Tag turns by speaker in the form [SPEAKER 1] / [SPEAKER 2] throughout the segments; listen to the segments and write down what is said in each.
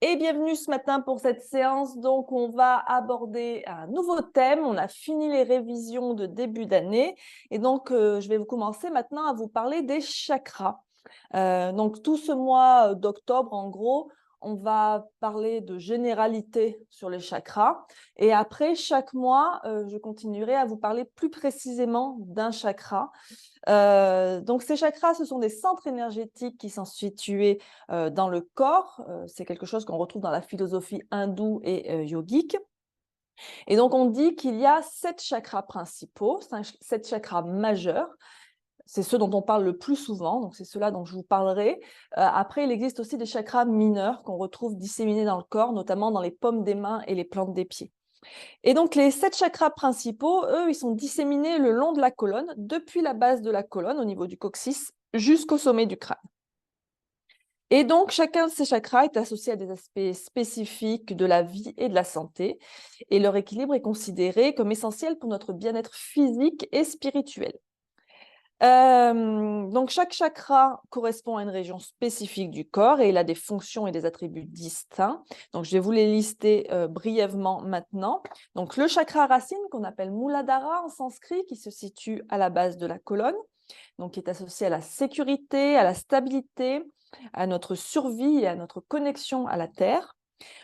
[SPEAKER 1] Et bienvenue ce matin pour cette séance. Donc, on va aborder un nouveau thème. On a fini les révisions de début d'année. Et donc, je vais vous commencer maintenant à vous parler des chakras. Donc, tout ce mois d'octobre, en gros, on va parler de généralité sur les chakras. Et après, chaque mois, je continuerai à vous parler plus précisément d'un chakra. Donc, ces chakras, ce sont des centres énergétiques qui sont situés dans le corps. C'est quelque chose qu'on retrouve dans la philosophie hindoue et yogique. Et donc, on dit qu'il y a 7 chakras principaux, 7 chakras majeurs. C'est ceux dont on parle le plus souvent, donc c'est ceux-là dont je vous parlerai. Après, il existe aussi des chakras mineurs qu'on retrouve disséminés dans le corps, notamment dans les paumes des mains et les plantes des pieds. Et donc, les 7 chakras principaux, eux, ils sont disséminés le long de la colonne, depuis la base de la colonne, au niveau du coccyx, jusqu'au sommet du crâne. Et donc, chacun de ces chakras est associé à des aspects spécifiques de la vie et de la santé. Et leur équilibre est considéré comme essentiel pour notre bien-être physique et spirituel. Donc, chaque chakra correspond à une région spécifique du corps et il a des fonctions et des attributs distincts. Donc, je vais vous les lister brièvement maintenant. Donc, le chakra racine, qu'on appelle Muladhara en sanskrit, qui se situe à la base de la colonne, donc qui est associé à la sécurité, à la stabilité, à notre survie et à notre connexion à la terre.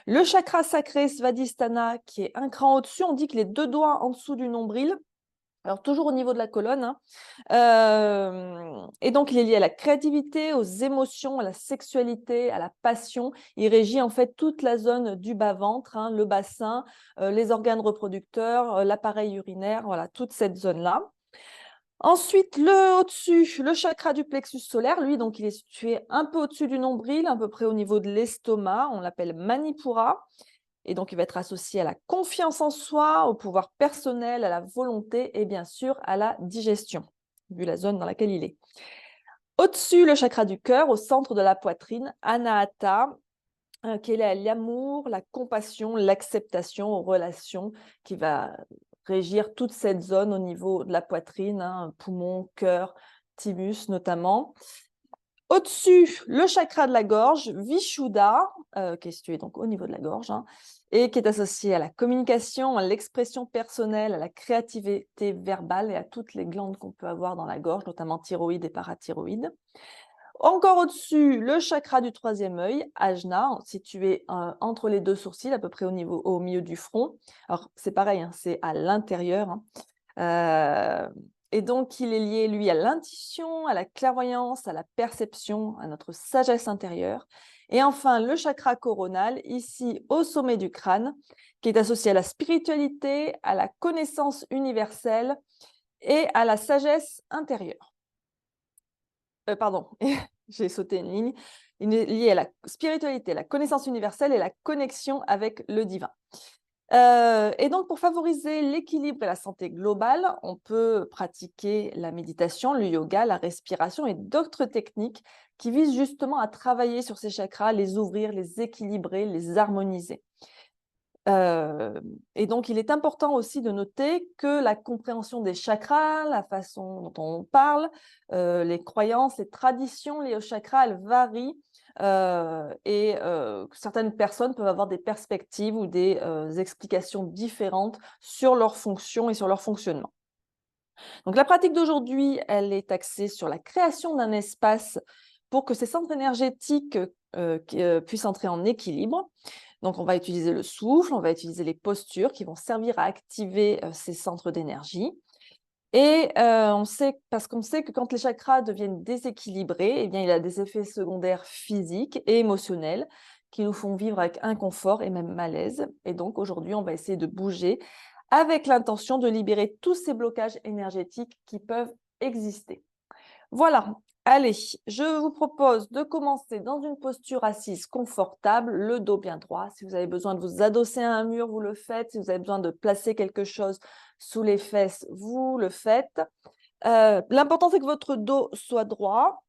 [SPEAKER 1] Le chakra sacré Svadhisthana, qui est un cran au-dessus, on dit que les 2 doigts en dessous du nombril, alors toujours au niveau de la colonne, et donc il est lié à la créativité, aux émotions, à la sexualité, à la passion. Il régit en fait toute la zone du bas-ventre, le bassin, les organes reproducteurs, l'appareil urinaire, voilà, toute cette zone-là. Ensuite, le au-dessus, le chakra du plexus solaire, lui, donc il est situé un peu au-dessus du nombril, à peu près au niveau de l'estomac, on l'appelle Manipura. Et donc, il va être associé à la confiance en soi, au pouvoir personnel, à la volonté et bien sûr à la digestion, vu la zone dans laquelle il est. Au-dessus, le chakra du cœur, au centre de la poitrine, Anahata, qui est lié à l'amour, la compassion, l'acceptation aux relations, qui va régir toute cette zone au niveau de la poitrine, poumon, cœur, thymus notamment. Au-dessus, le chakra de la gorge, Vishuddha, qui est situé donc au niveau de la gorge, et qui est associé à la communication, à l'expression personnelle, à la créativité verbale et à toutes les glandes qu'on peut avoir dans la gorge, notamment thyroïde et parathyroïde. Encore au-dessus, le chakra du 3e œil, Ajna, situé entre les 2 sourcils, à peu près au milieu du front. Alors, c'est pareil, c'est à l'intérieur. Et donc, il est lié, lui, à l'intuition, à la clairvoyance, à la perception, à notre sagesse intérieure. Et enfin, le chakra coronal, ici au sommet du crâne, qui est associé à la spiritualité, à la connaissance universelle et à la sagesse intérieure. Pardon, j'ai sauté une ligne. Il est lié à la spiritualité, la connaissance universelle et la connexion avec le divin. Et donc, pour favoriser l'équilibre et la santé globale, on peut pratiquer la méditation, le yoga, la respiration et d'autres techniques qui visent justement à travailler sur ces chakras, les ouvrir, les équilibrer, les harmoniser. Et donc, il est important aussi de noter que la compréhension des chakras, la façon dont on parle, les croyances, les traditions liées aux chakras, elles varient et certaines personnes peuvent avoir des perspectives ou des explications différentes sur leur fonction et sur leur fonctionnement. Donc, la pratique d'aujourd'hui, elle est axée sur la création d'un espace pour que ces centres énergétiques puissent entrer en équilibre. Donc, on va utiliser le souffle, on va utiliser les postures qui vont servir à activer ces centres d'énergie. Et parce qu'on sait que quand les chakras deviennent déséquilibrés, eh bien, il y a des effets secondaires physiques et émotionnels qui nous font vivre avec inconfort et même malaise. Et donc, aujourd'hui, on va essayer de bouger avec l'intention de libérer tous ces blocages énergétiques qui peuvent exister. Voilà, allez, je vous propose de commencer dans une posture assise confortable, le dos bien droit. Si vous avez besoin de vous adosser à un mur, vous le faites. Si vous avez besoin de placer quelque chose sous les fesses, vous le faites. L'important, c'est que votre dos soit droit.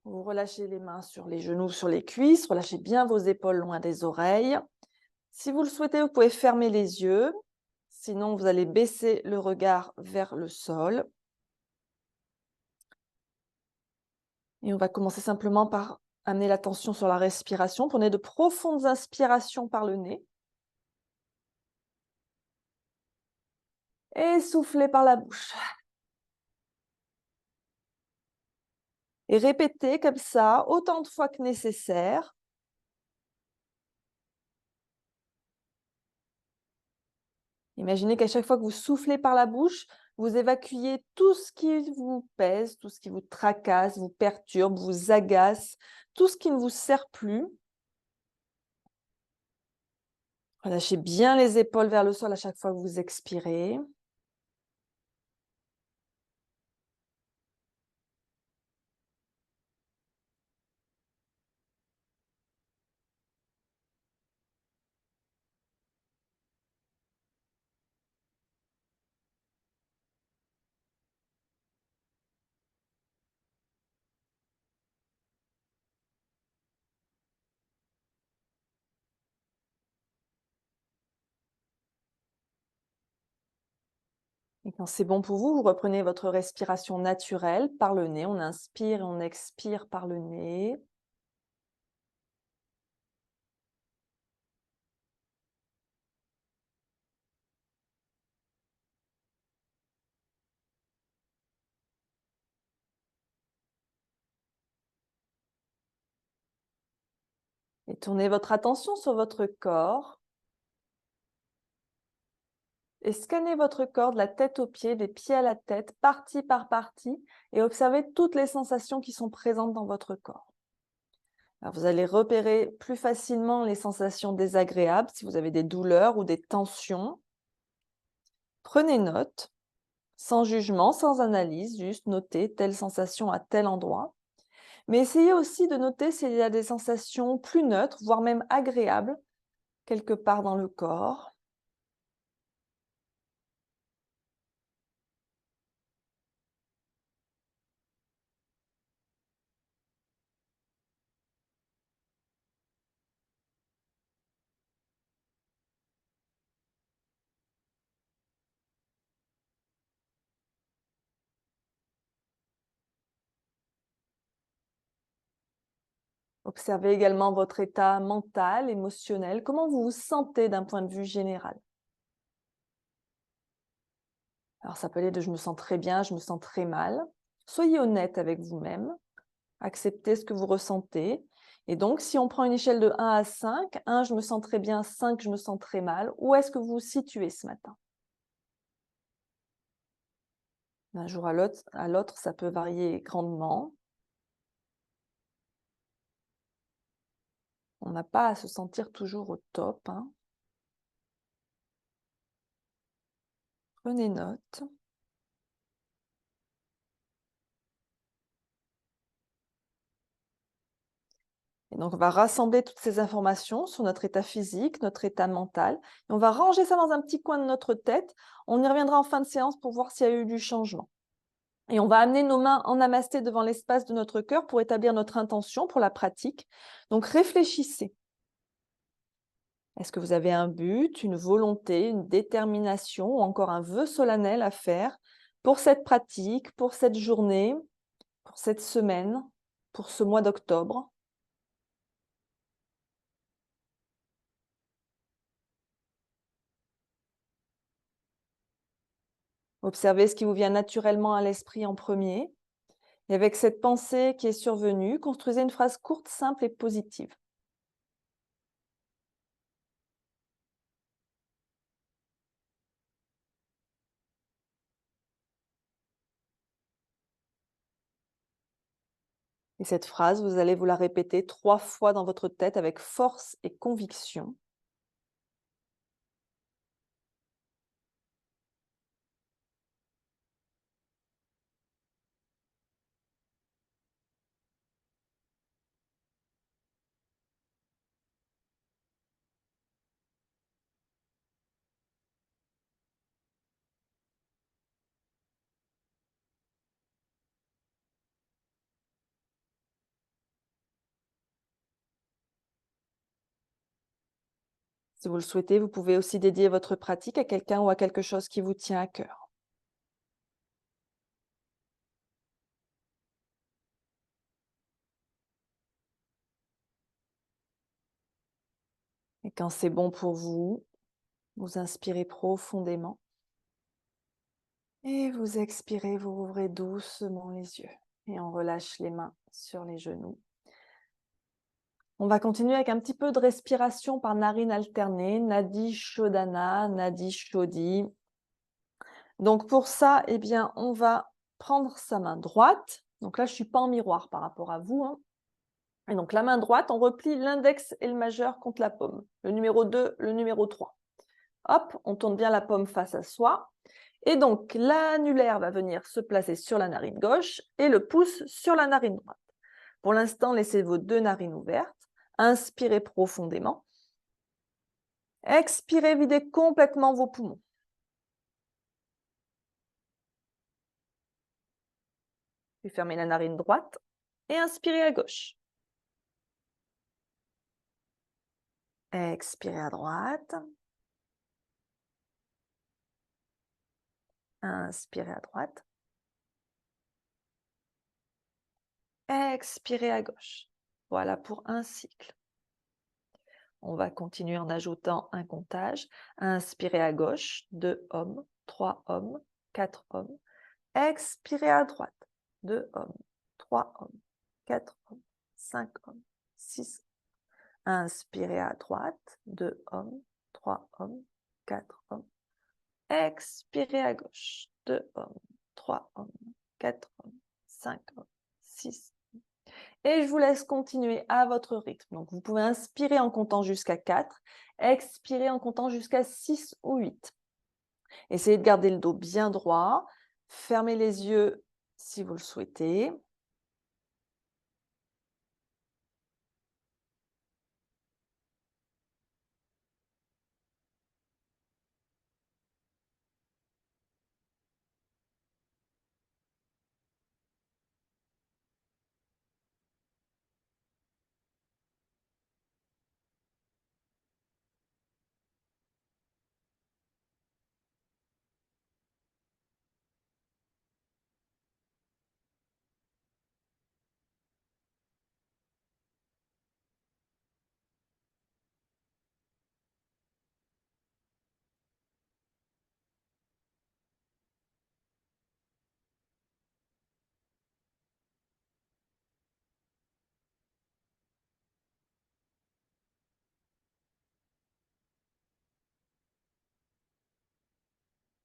[SPEAKER 1] Vous relâchez les mains sur les genoux, sur les cuisses. Relâchez bien vos épaules loin des oreilles. Si vous le souhaitez, vous pouvez fermer les yeux. Sinon, vous allez baisser le regard vers le sol. Et on va commencer simplement par Amenez l'attention sur la respiration. Prenez de profondes inspirations par le nez. Et soufflez par la bouche. Et répétez comme ça autant de fois que nécessaire. Imaginez qu'à chaque fois que vous soufflez par la bouche, vous évacuez tout ce qui vous pèse, tout ce qui vous tracasse, vous perturbe, vous agace, tout ce qui ne vous sert plus. Relâchez bien les épaules vers le sol à chaque fois que vous expirez. Et quand c'est bon pour vous, vous reprenez votre respiration naturelle par le nez. On inspire et on expire par le nez. Et tournez votre attention sur votre corps. Et scannez votre corps de la tête aux pieds, des pieds à la tête, partie par partie, et observez toutes les sensations qui sont présentes dans votre corps. Alors, vous allez repérer plus facilement les sensations désagréables si vous avez des douleurs ou des tensions. Prenez note, sans jugement, sans analyse, juste notez telle sensation à tel endroit. Mais essayez aussi de noter s'il y a des sensations plus neutres, voire même agréables, quelque part dans le corps. Observez également votre état mental, émotionnel, comment vous vous sentez d'un point de vue général. Alors ça peut aller de je me sens très bien, je me sens très mal. Soyez honnête avec vous-même, acceptez ce que vous ressentez. Et donc, si on prend une échelle de 1 à 5, 1, je me sens très bien, 5, je me sens très mal, où est-ce que vous vous situez ce matin? D'un jour à l'autre, ça peut varier grandement. On n'a pas à se sentir toujours au top, hein. Prenez note. Et donc, on va rassembler toutes ces informations sur notre état physique, notre état mental, et on va ranger ça dans un petit coin de notre tête. On y reviendra en fin de séance pour voir s'il y a eu du changement. Et on va amener nos mains en namasté devant l'espace de notre cœur pour établir notre intention pour la pratique. Donc, réfléchissez. Est-ce que vous avez un but, une volonté, une détermination ou encore un vœu solennel à faire pour cette pratique, pour cette journée, pour cette semaine, pour ce mois d'octobre? Observez ce qui vous vient naturellement à l'esprit en premier. Et avec cette pensée qui est survenue, construisez une phrase courte, simple et positive. Et cette phrase, vous allez vous la répéter 3 fois dans votre tête avec force et conviction. Si vous le souhaitez, vous pouvez aussi dédier votre pratique à quelqu'un ou à quelque chose qui vous tient à cœur. quand c'est bon pour vous, vous inspirez profondément. Et vous expirez, vous rouvrez doucement les yeux. Et on relâche les mains sur les genoux. On va continuer avec un petit peu de respiration par narine alternée, Nadi Shodhana, Nadi Shodhi. Donc pour ça, eh bien, on va prendre sa main droite. Donc là, je ne suis pas en miroir par rapport à vous, hein. Et donc la main droite, on replie l'index et le majeur contre la paume. Le numéro 2, le numéro 3. Hop, on tourne bien la paume face à soi. Et donc l'annulaire va venir se placer sur la narine gauche et le pouce sur la narine droite. Pour l'instant, laissez vos deux narines ouvertes. Inspirez profondément. Expirez, videz complètement vos poumons. Puis fermez la narine droite et inspirez à gauche. Expirez à droite. Inspirez à droite. Expirez à gauche. Voilà pour un cycle. On va continuer en ajoutant un comptage. Inspirez à gauche, 2 hommes, 3 hommes, 4 hommes. Expirez à droite, 2 hommes, 3 hommes, 4 hommes, 5 hommes, 6. Inspirez à droite, 2 hommes, 3 hommes, 4 hommes. Expirez à gauche, 2 hommes, 3 hommes, 4 hommes, 5 hommes, 6. Et je vous laisse continuer à votre rythme. Donc, vous pouvez inspirer en comptant jusqu'à 4, expirer en comptant jusqu'à 6 ou 8. Essayez de garder le dos bien droit. Fermez les yeux si vous le souhaitez.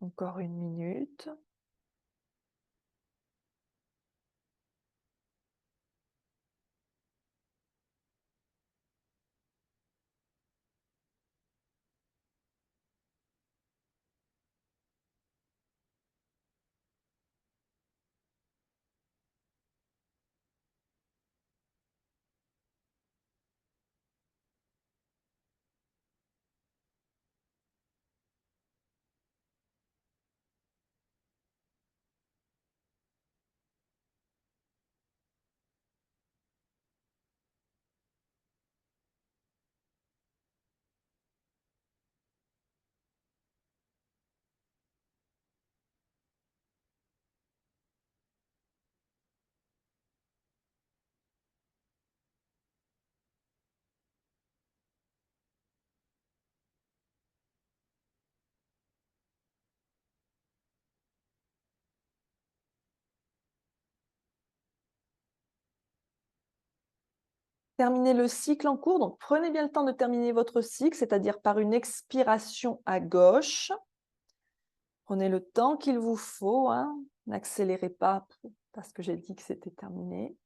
[SPEAKER 1] Encore une minute. Terminez le cycle en cours. Donc, prenez bien le temps de terminer votre cycle, c'est-à-dire par une expiration à gauche. Prenez le temps qu'il vous faut, hein. N'accélérez pas parce que j'ai dit que c'était terminé.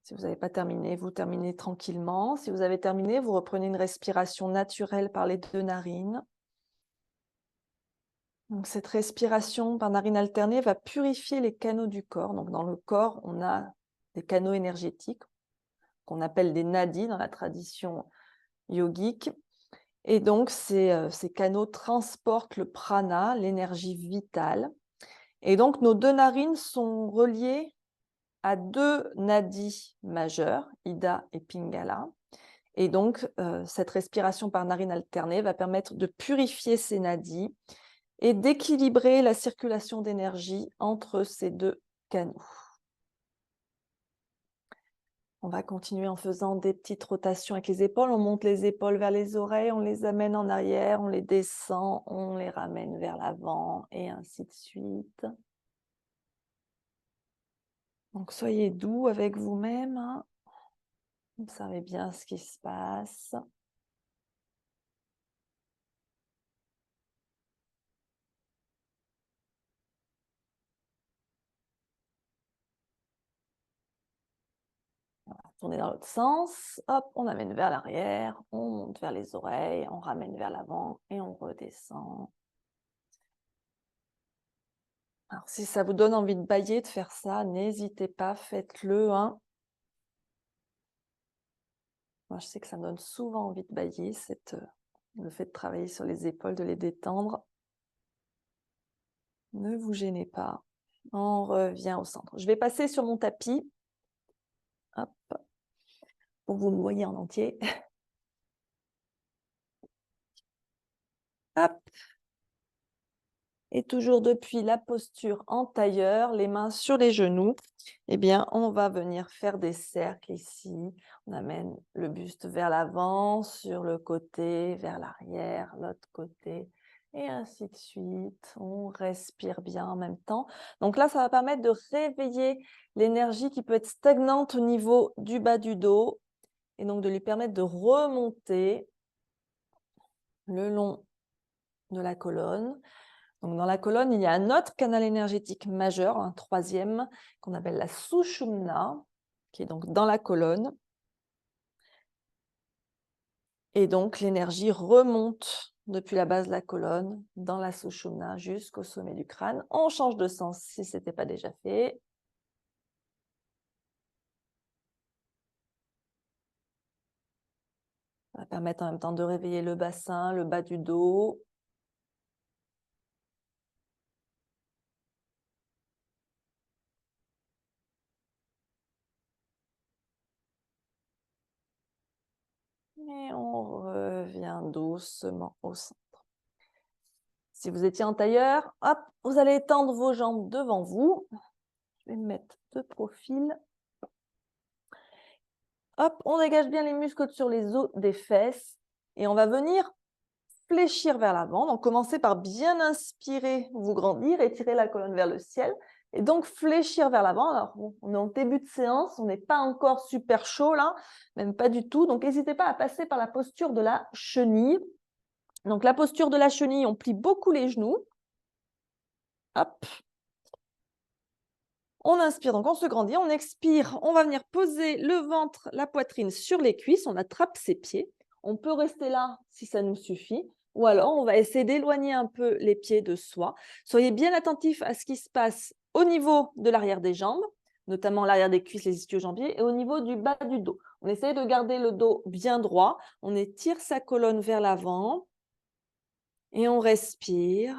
[SPEAKER 1] Si vous n'avez pas terminé, vous terminez tranquillement. Si vous avez terminé, vous reprenez une respiration naturelle par les deux narines. Donc, cette respiration par narine alternée va purifier les canaux du corps. Donc, dans le corps, on a des canaux énergétiques qu'on appelle des nadis dans la tradition yogique. Et donc, ces canaux transportent le prana, l'énergie vitale. Et donc, nos deux narines sont reliées à deux nadis majeurs, Ida et Pingala. Et donc, cette respiration par narine alternée va permettre de purifier ces nadis et d'équilibrer la circulation d'énergie entre ces deux canaux. On va continuer en faisant des petites rotations avec les épaules. On monte les épaules vers les oreilles, on les amène en arrière, on les descend, on les ramène vers l'avant et ainsi de suite. Donc, soyez doux avec vous-même, hein. Observez bien ce qui se passe. Tourner dans l'autre sens, hop, on amène vers l'arrière, on monte vers les oreilles, on ramène vers l'avant et on redescend. Alors, si ça vous donne envie de bâiller, de faire ça, n'hésitez pas, faites-le, hein. Moi, je sais que ça me donne souvent envie de bâiller, le fait de travailler sur les épaules, de les détendre. Ne vous gênez pas. On revient au centre. Je vais passer sur mon tapis. Hop, pour que vous me voyez en entier. Hop. Et toujours depuis la posture en tailleur, les mains sur les genoux, eh bien, on va venir faire des cercles ici. On amène le buste vers l'avant, sur le côté, vers l'arrière, l'autre côté, et ainsi de suite. On respire bien en même temps. Donc là, ça va permettre de réveiller l'énergie qui peut être stagnante au niveau du bas du dos, et donc de lui permettre de remonter le long de la colonne. Donc, dans la colonne, il y a un autre canal énergétique majeur, un troisième, qu'on appelle la Sushumna, qui est donc dans la colonne. Et donc, l'énergie remonte depuis la base de la colonne, dans la Sushumna, jusqu'au sommet du crâne. On change de sens si ce n'était pas déjà fait. Ça va permettre en même temps de réveiller le bassin, le bas du dos. Et on revient doucement au centre. Si vous étiez en tailleur, hop, vous allez étendre vos jambes devant vous. Je vais me mettre de profil. Hop, on dégage bien les muscles sur les os des fesses et on va venir fléchir vers l'avant. Donc, commencez par bien inspirer, vous grandir, étirer la colonne vers le ciel et donc fléchir vers l'avant. Alors, on est en début de séance, on n'est pas encore super chaud là, même pas du tout. Donc, n'hésitez pas à passer par la posture de la chenille. Donc, la posture de la chenille, on plie beaucoup les genoux. Hop. On inspire, donc on se grandit, on expire, on va venir poser le ventre, la poitrine sur les cuisses, on attrape ses pieds. On peut rester là si ça nous suffit, ou alors on va essayer d'éloigner un peu les pieds de soi. Soyez bien attentifs à ce qui se passe au niveau de l'arrière des jambes, notamment l'arrière des cuisses, les ischio-jambiers, et au niveau du bas du dos. On essaie de garder le dos bien droit, on étire sa colonne vers l'avant, et on respire.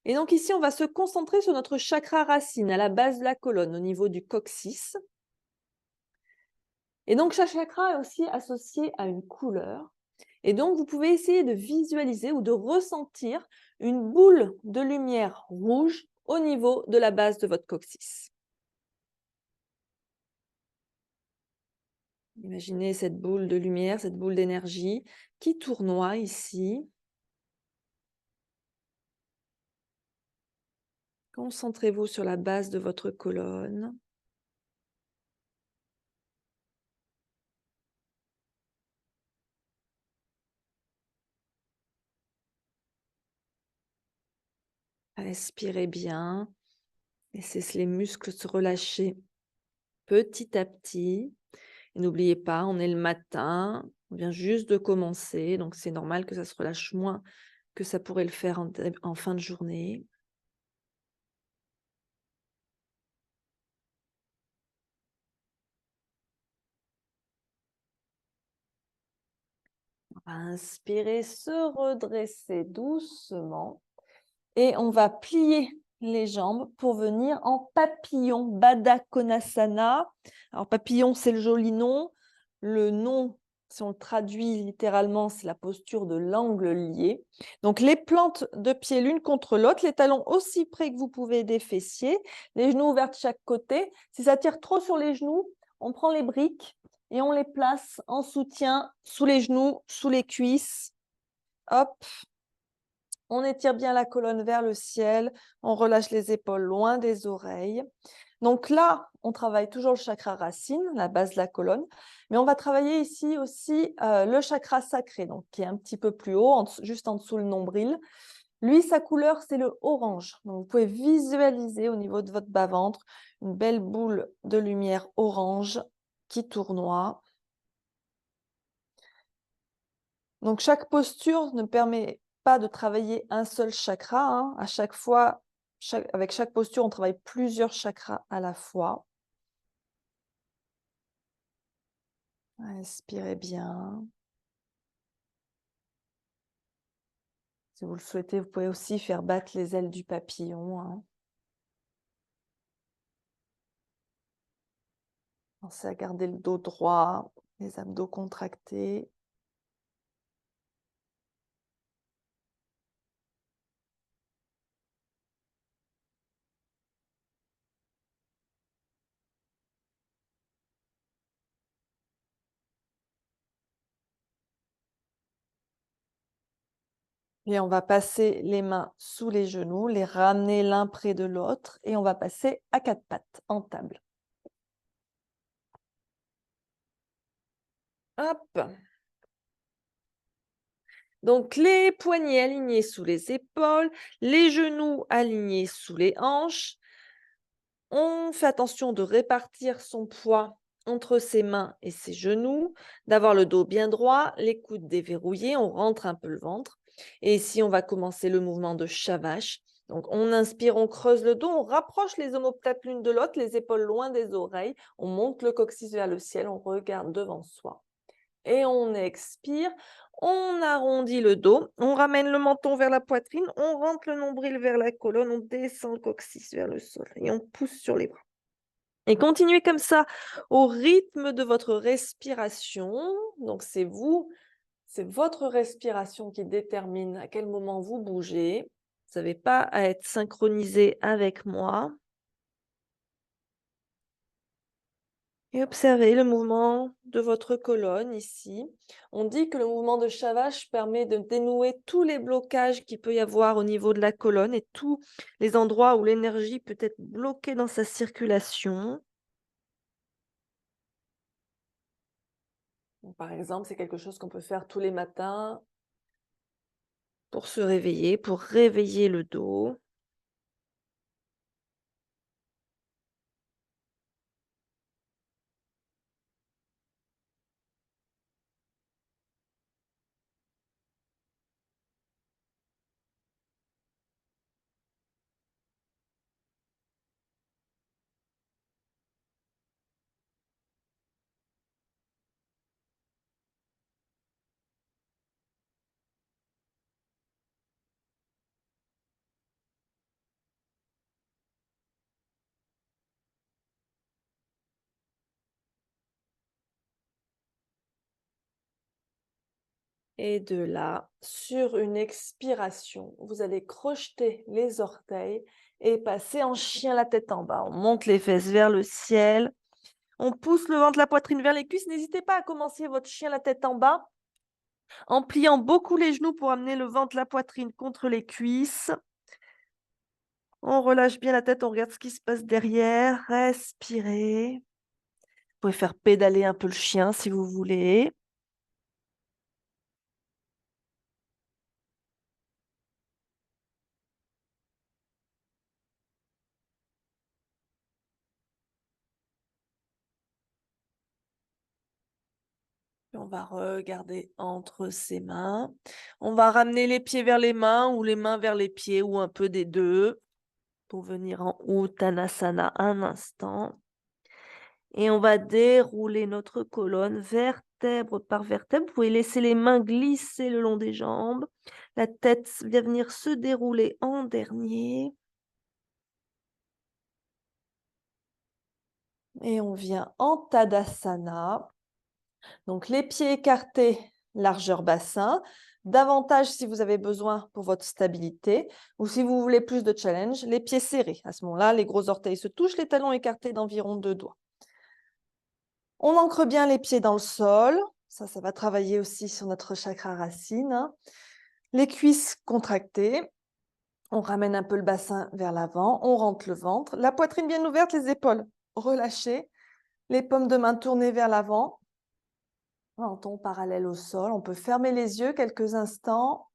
[SPEAKER 1] Et donc ici, on va se concentrer sur notre chakra racine à la base de la colonne, au niveau du coccyx. Et donc chaque chakra est aussi associé à une couleur. Et donc vous pouvez essayer de visualiser ou de ressentir une boule de lumière rouge au niveau de la base de votre coccyx. Imaginez cette boule de lumière, cette boule d'énergie qui tournoie ici. Concentrez-vous sur la base de votre colonne. Respirez bien. Laissez les muscles se relâcher petit à petit. Et n'oubliez pas, on est le matin, on vient juste de commencer, donc c'est normal que ça se relâche moins que ça pourrait le faire en fin de journée. On va inspirer, se redresser doucement et on va plier les jambes pour venir en papillon, Baddha Konasana. Alors papillon, c'est le joli nom. Le nom, si on le traduit littéralement, c'est la posture de l'angle lié. Donc les plantes de pied l'une contre l'autre, les talons aussi près que vous pouvez des fessiers, les genoux ouverts de chaque côté. Si ça tire trop sur les genoux, On prend les briques et on les place en soutien sous les genoux, sous les cuisses. Hop, on étire bien la colonne vers le ciel, on relâche les épaules loin des oreilles. Donc là, on travaille toujours le chakra racine, la base de la colonne, mais on va travailler ici aussi le chakra sacré, donc qui est un petit peu plus haut, juste en dessous le nombril. Lui, sa couleur, c'est le orange. Donc, vous pouvez visualiser au niveau de votre bas-ventre une belle boule de lumière orange qui tournoie. Donc, chaque posture ne permet pas de travailler un seul chakra, hein. À chaque fois, avec chaque posture, on travaille plusieurs chakras à la fois. Inspirez bien. Si vous le souhaitez, vous pouvez aussi faire battre les ailes du papillon, hein. Pensez à garder le dos droit, les abdos contractés. Et on va passer les mains sous les genoux, les ramener l'un près de l'autre et on va passer à quatre pattes en table. Hop. Donc les poignets alignés sous les épaules, les genoux alignés sous les hanches. On fait attention de répartir son poids entre ses mains et ses genoux, d'avoir le dos bien droit, les coudes déverrouillés, on rentre un peu le ventre. Et ici, on va commencer le mouvement de Shavash. Donc, on inspire, on creuse le dos, on rapproche les omoplates l'une de l'autre, les épaules loin des oreilles, on monte le coccyx vers le ciel, on regarde devant soi. Et on expire, on arrondit le dos, on ramène le menton vers la poitrine, on rentre le nombril vers la colonne, on descend le coccyx vers le sol et on pousse sur les bras. Et continuez comme ça au rythme de votre respiration. Donc c'est vous, c'est votre respiration qui détermine à quel moment vous bougez. Vous n'avez pas à être synchronisé avec moi. Et observez le mouvement de votre colonne ici. On dit que le mouvement de Shavash permet de dénouer tous les blocages qu'il peut y avoir au niveau de la colonne et tous les endroits où l'énergie peut être bloquée dans sa circulation. Donc, par exemple, c'est quelque chose qu'on peut faire tous les matins pour se réveiller, pour réveiller le dos. Et de là, sur une expiration, vous allez crocheter les orteils et passer en chien la tête en bas. On monte les fesses vers le ciel. On pousse le ventre, la poitrine vers les cuisses. N'hésitez pas à commencer votre chien la tête en bas en pliant beaucoup les genoux pour amener le ventre, la poitrine contre les cuisses. On relâche bien la tête, on regarde ce qui se passe derrière. Respirez. Vous pouvez faire pédaler un peu le chien si vous voulez. On va regarder entre ses mains. On va ramener les pieds vers les mains ou les mains vers les pieds ou un peu des deux pour venir en Uttanasana un instant. Et on va dérouler notre colonne vertèbre par vertèbre. Vous pouvez laisser les mains glisser le long des jambes. La tête va venir se dérouler en dernier. Et on vient en Tadasana. Donc les pieds écartés, largeur bassin. Davantage si vous avez besoin pour votre stabilité ou si vous voulez plus de challenge, les pieds serrés. À ce moment-là, les gros orteils se touchent, les talons écartés d'environ 2 doigts. On ancre bien les pieds dans le sol. Ça va travailler aussi sur notre chakra racine, hein. Les cuisses contractées. On ramène un peu le bassin vers l'avant. On rentre le ventre. La poitrine bien ouverte, les épaules relâchées. Les paumes de main tournées vers l'avant. Menton parallèle au sol. On peut fermer les yeux quelques instants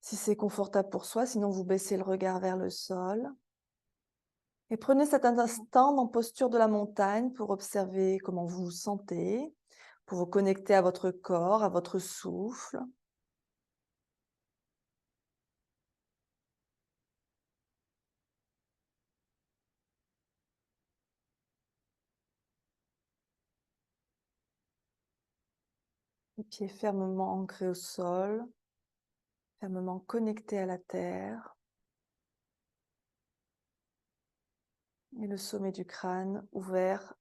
[SPEAKER 1] si c'est confortable pour soi. Sinon, vous baissez le regard vers le sol. Et prenez cet instant en posture de la montagne pour observer comment vous vous sentez, pour vous connecter à votre corps, à votre souffle. Les pieds fermement ancrés au sol, fermement connectés à la terre. Et le sommet du crâne ouvert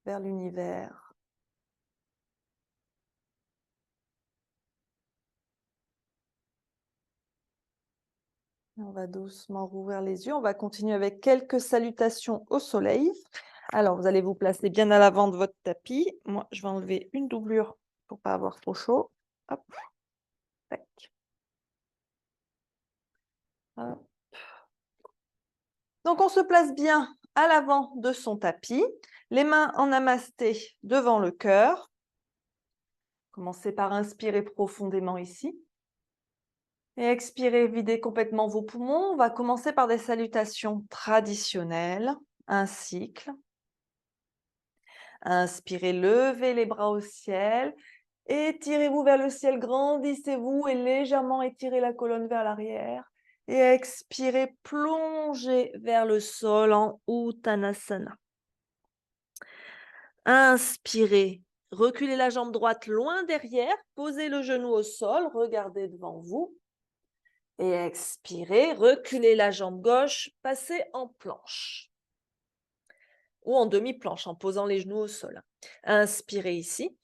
[SPEAKER 1] vers l'univers. On va doucement rouvrir les yeux. On va continuer avec quelques salutations au soleil. Alors, vous allez vous placer bien à l'avant de votre tapis. Moi, je vais enlever une doublure pour ne pas avoir trop chaud. Hop. Tac. Hop. Donc, on se place bien à l'avant de son tapis. Les mains en namasté devant le cœur. Commencez par inspirer profondément ici. Et expirez, videz complètement vos poumons. On va commencer par des salutations traditionnelles, un cycle. Inspirez, levez les bras au ciel. Étirez-vous vers le ciel, grandissez-vous et légèrement étirez la colonne vers l'arrière. Et expirez, plongez vers le sol en Uttanasana. Inspirez, reculez la jambe droite loin derrière, posez le genou au sol, regardez devant vous. Et expirez, reculez la jambe gauche, passez en planche. Ou en demi-planche, en posant les genoux au sol. Inspirez ici.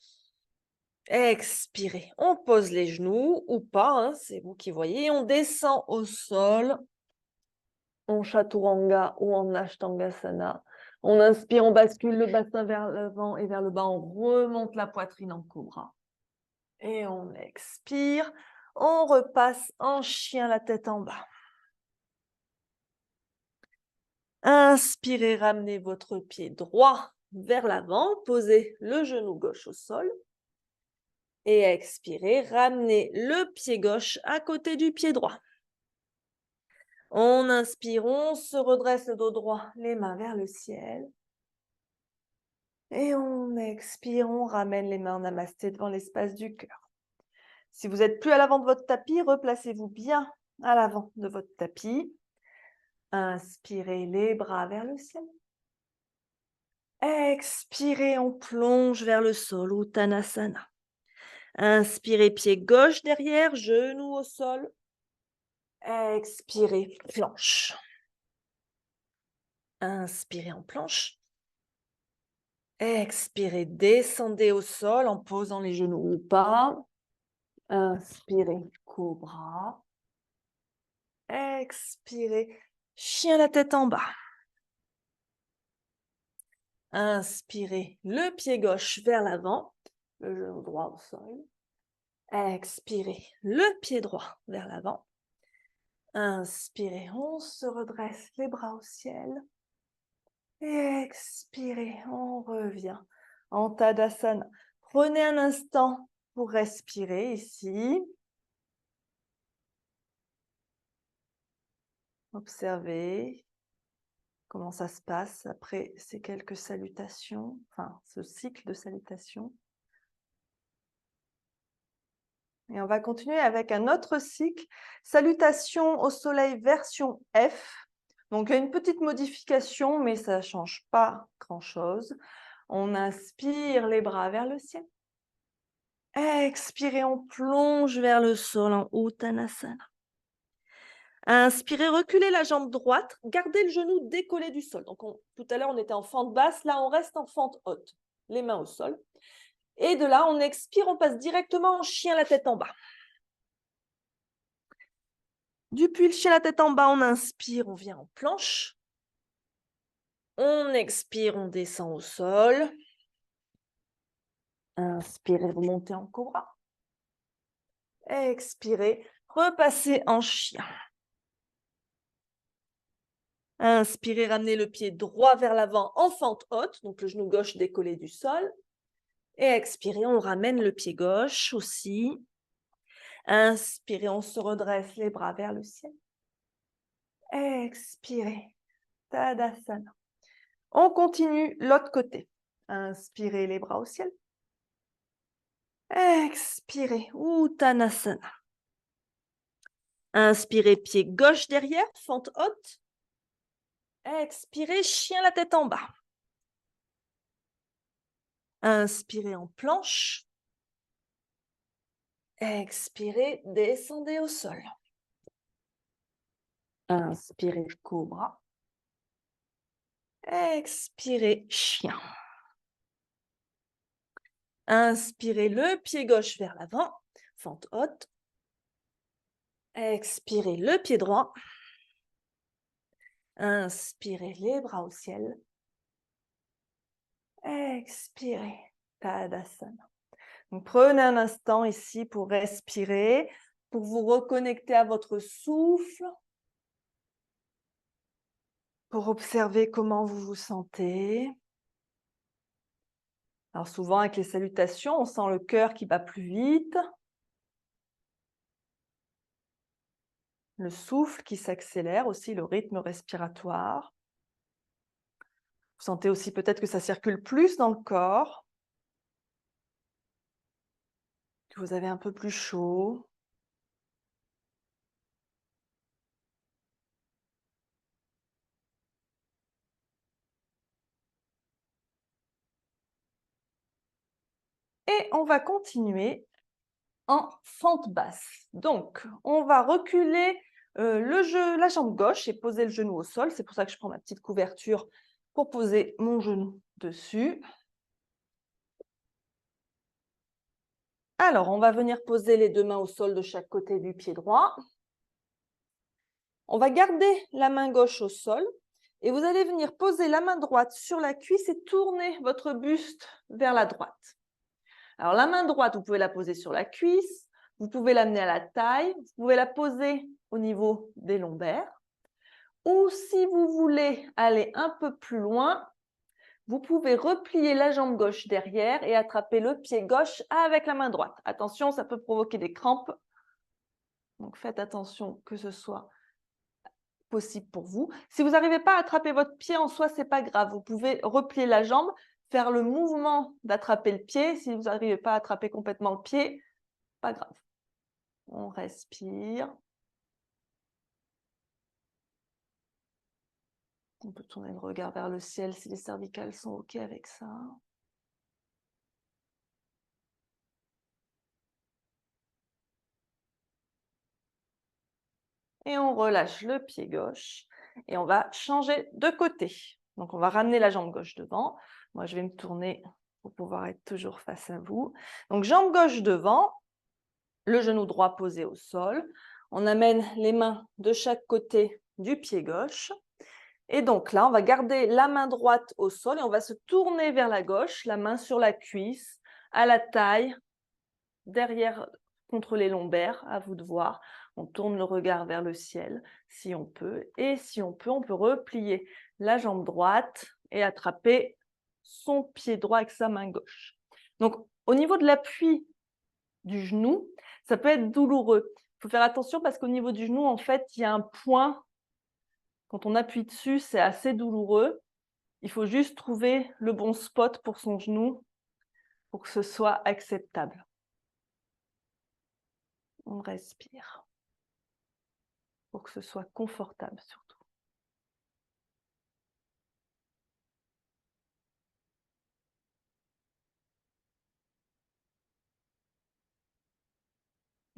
[SPEAKER 1] Expirez, on pose les genoux ou pas, hein, c'est vous qui voyez. On descend au sol en Chaturanga ou en Ashtangasana. On inspire, on bascule le bassin vers l'avant et vers le bas. On remonte la poitrine en cobra. Et on expire. On repasse en chien, la tête en bas. Inspirez, ramenez votre pied droit vers l'avant. Posez le genou gauche au sol. Et expirez, ramenez le pied gauche à côté du pied droit. On inspire, on se redresse le dos droit, les mains vers le ciel. Et on expire, on ramène les mains en namasté devant l'espace du cœur. Si vous n'êtes plus à l'avant de votre tapis, replacez-vous bien à l'avant de votre tapis. Inspirez les bras vers le ciel. Expirez, on plonge vers le sol, Uttanasana. Inspirez, pied gauche derrière, genou au sol. Expirez, planche. Inspirez en planche. Expirez, descendez au sol en posant les genoux ou pas. Inspirez, cobra. Expirez, chien la tête en bas. Inspirez, le pied gauche vers l'avant, le genou droit au sol. Expirez, le pied droit vers l'avant. Inspirez, on se redresse, les bras au ciel. Et expirez, on revient en Tadasana. Prenez un instant pour respirer ici. Observez comment ça se passe après ces quelques salutations, enfin ce cycle de salutations. Et on va continuer avec un autre cycle, salutations au soleil version F. Donc il y a une petite modification, mais ça ne change pas grand-chose. On inspire les bras vers le ciel. Expirez, on plonge vers le sol en Uttanasana. Inspirez, reculez la jambe droite, gardez le genou décollé du sol. Donc tout à l'heure, on était en fente basse, là, on reste en fente haute. Les mains au sol. Et de là, on expire, on passe directement en chien, la tête en bas. Depuis le chien, la tête en bas, on inspire, on vient en planche. On expire, on descend au sol. Inspirez, remontez en cobra. Expirez, repassez en chien. Inspirez, ramenez le pied droit vers l'avant en fente haute, donc le genou gauche décollé du sol. Et expirez, on ramène le pied gauche aussi. Inspirez, on se redresse les bras vers le ciel. Expirez, Tadasana. On continue l'autre côté. Inspirez les bras au ciel. Expirez, Uttanasana. Inspirez, pied gauche derrière, fente haute. Expirez, chien la tête en bas. Inspirez en planche. Expirez, descendez au sol. Inspirez, cobra. Expirez, chien. Inspirez le pied gauche vers l'avant, fente haute. Expirez le pied droit. Inspirez les bras au ciel. Expirez, Tadasana. Donc, prenez un instant ici pour respirer, pour vous reconnecter à votre souffle, pour observer comment vous vous sentez. Alors souvent, avec les salutations, on sent le cœur qui bat plus vite, le souffle qui s'accélère, aussi le rythme respiratoire. Vous sentez aussi peut-être que ça circule plus dans le corps, que vous avez un peu plus chaud. Et on va continuer en fente basse. Donc, on va reculer la jambe gauche et poser le genou au sol. C'est pour ça que je prends ma petite couverture pour poser mon genou dessus. Alors, on va venir poser les deux mains au sol de chaque côté du pied droit. On va garder la main gauche au sol et vous allez venir poser la main droite sur la cuisse et tourner votre buste vers la droite. Alors, la main droite, vous pouvez la poser sur la cuisse, vous pouvez l'amener à la taille, vous pouvez la poser au niveau des lombaires. Ou si vous voulez aller un peu plus loin, vous pouvez replier la jambe gauche derrière et attraper le pied gauche avec la main droite. Attention, ça peut provoquer des crampes. Donc, faites attention que ce soit possible pour vous. Si vous n'arrivez pas à attraper votre pied en soi, ce n'est pas grave. Vous pouvez replier la jambe, faire le mouvement d'attraper le pied. Si vous n'arrivez pas à attraper complètement le pied, pas grave. On respire. On peut tourner le regard vers le ciel si les cervicales sont OK avec ça. Et on relâche le pied gauche et on va changer de côté. Donc, on va ramener la jambe gauche devant. Moi, je vais me tourner pour pouvoir être toujours face à vous. Donc, jambe gauche devant, le genou droit posé au sol. On amène les mains de chaque côté du pied gauche. Et donc là, on va garder la main droite au sol et on va se tourner vers la gauche, la main sur la cuisse, à la taille, derrière, contre les lombaires, à vous de voir. On tourne le regard vers le ciel, si on peut. Et si on peut replier la jambe droite et attraper son pied droit avec sa main gauche. Donc, au niveau de l'appui du genou, ça peut être douloureux. Il faut faire attention parce qu'au niveau du genou, en fait, il y a un point. Quand on appuie dessus, c'est assez douloureux. Il faut juste trouver le bon spot pour son genou pour que ce soit acceptable. On respire pour que ce soit confortable surtout.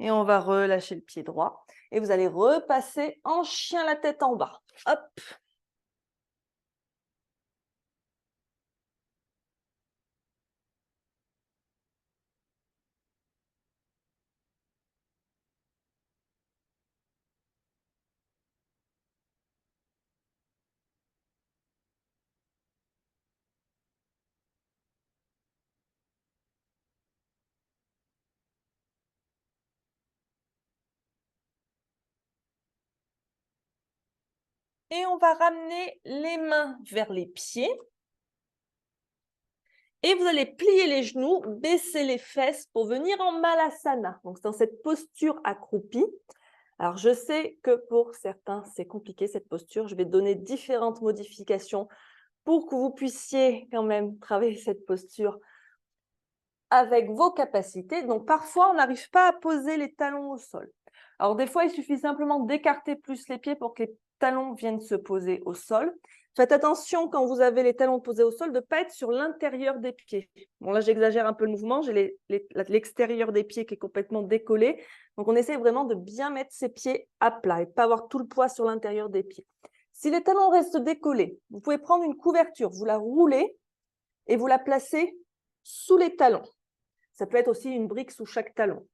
[SPEAKER 1] Et on va relâcher le pied droit. Et vous allez repasser en chien la tête en bas. Hop. Et on va ramener les mains vers les pieds. Et vous allez plier les genoux, baisser les fesses pour venir en Malasana. Donc, dans cette posture accroupie. Alors, je sais que pour certains, c'est compliqué cette posture. Je vais donner différentes modifications pour que vous puissiez quand même travailler cette posture avec vos capacités. Donc, parfois, on n'arrive pas à poser les talons au sol. Alors, des fois, il suffit simplement d'écarter plus les pieds pour que les talons viennent se poser au sol. Faites attention quand vous avez les talons posés au sol de ne pas être sur l'intérieur des pieds. Bon, là, j'exagère un peu le mouvement. J'ai l'extérieur des pieds qui est complètement décollé. Donc, on essaie vraiment de bien mettre ses pieds à plat et de ne pas avoir tout le poids sur l'intérieur des pieds. Si les talons restent décollés, vous pouvez prendre une couverture, vous la roulez et vous la placez sous les talons. Ça peut être aussi une brique sous chaque talon.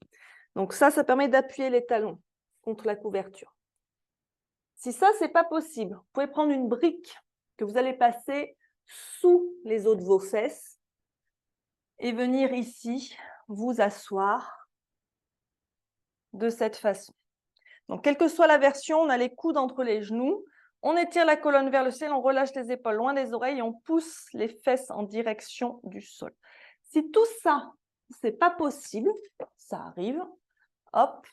[SPEAKER 1] Donc ça permet d'appuyer les talons contre la couverture. Si ça, ce n'est pas possible, vous pouvez prendre une brique que vous allez passer sous les os de vos fesses et venir ici vous asseoir de cette façon. Donc, quelle que soit la version, on a les coudes entre les genoux, on étire la colonne vers le ciel, on relâche les épaules loin des oreilles et on pousse les fesses en direction du sol. Si tout ça, ce n'est pas possible, ça arrive, hop,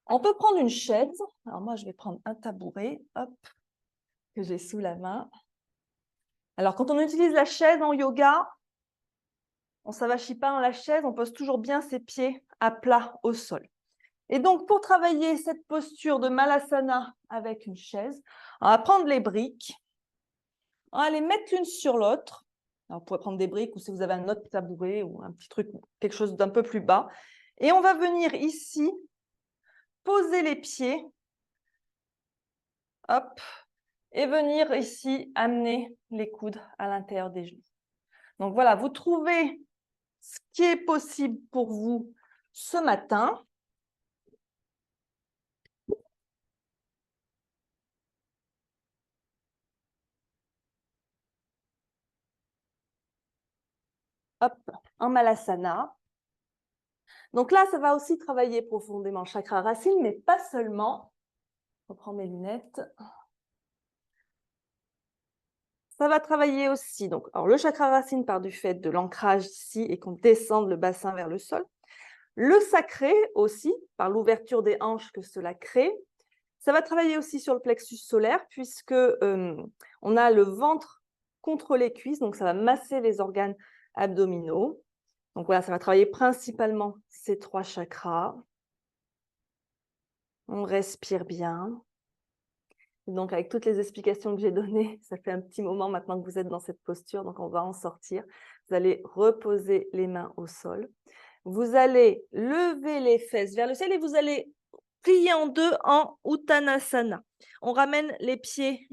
[SPEAKER 1] on peut prendre une chaise. Alors moi, je vais prendre un tabouret, hop, que j'ai sous la main. Alors, quand on utilise la chaise en yoga, on ne s'avachit pas dans la chaise, on pose toujours bien ses pieds à plat au sol. Et donc, pour travailler cette posture de Malasana avec une chaise, on va prendre les briques, on va les mettre l'une sur l'autre. Alors, vous pouvez prendre des briques ou si vous avez un autre tabouret ou un petit truc, quelque chose d'un peu plus bas. Et on va venir ici poser les pieds, hop, et venir ici amener les coudes à l'intérieur des genoux. Donc voilà, vous trouvez ce qui est possible pour vous ce matin. Hop, en Malasana. Donc là, ça va aussi travailler profondément le chakra racine, mais pas seulement. Je reprends mes lunettes. Ça va travailler aussi. Donc, alors le chakra racine part du fait de l'ancrage ici et qu'on descende le bassin vers le sol. Le sacré aussi, par l'ouverture des hanches que cela crée. Ça va travailler aussi sur le plexus solaire puisque on a le ventre contre les cuisses, donc ça va masser les organes abdominaux. Donc voilà, ça va travailler principalement ces trois chakras. On respire bien. Donc, avec toutes les explications que j'ai données, ça fait un petit moment maintenant que vous êtes dans cette posture, donc on va en sortir. Vous allez reposer les mains au sol. Vous allez lever les fesses vers le ciel et vous allez plier en deux en Uttanasana. On ramène les pieds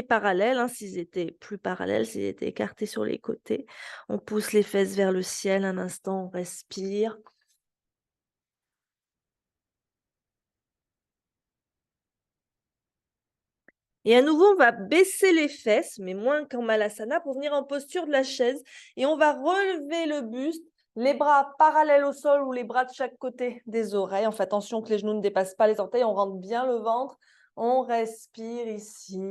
[SPEAKER 1] parallèles, hein, s'ils étaient plus parallèles, s'ils étaient écartés sur les côtés. On pousse les fesses vers le ciel un instant, on respire. Et à nouveau, on va baisser les fesses, mais moins qu'en Malasana, pour venir en posture de la chaise. Et on va relever le buste, les bras parallèles au sol ou les bras de chaque côté des oreilles. On fait attention que les genoux ne dépassent pas les orteils. On rentre bien le ventre. On respire ici.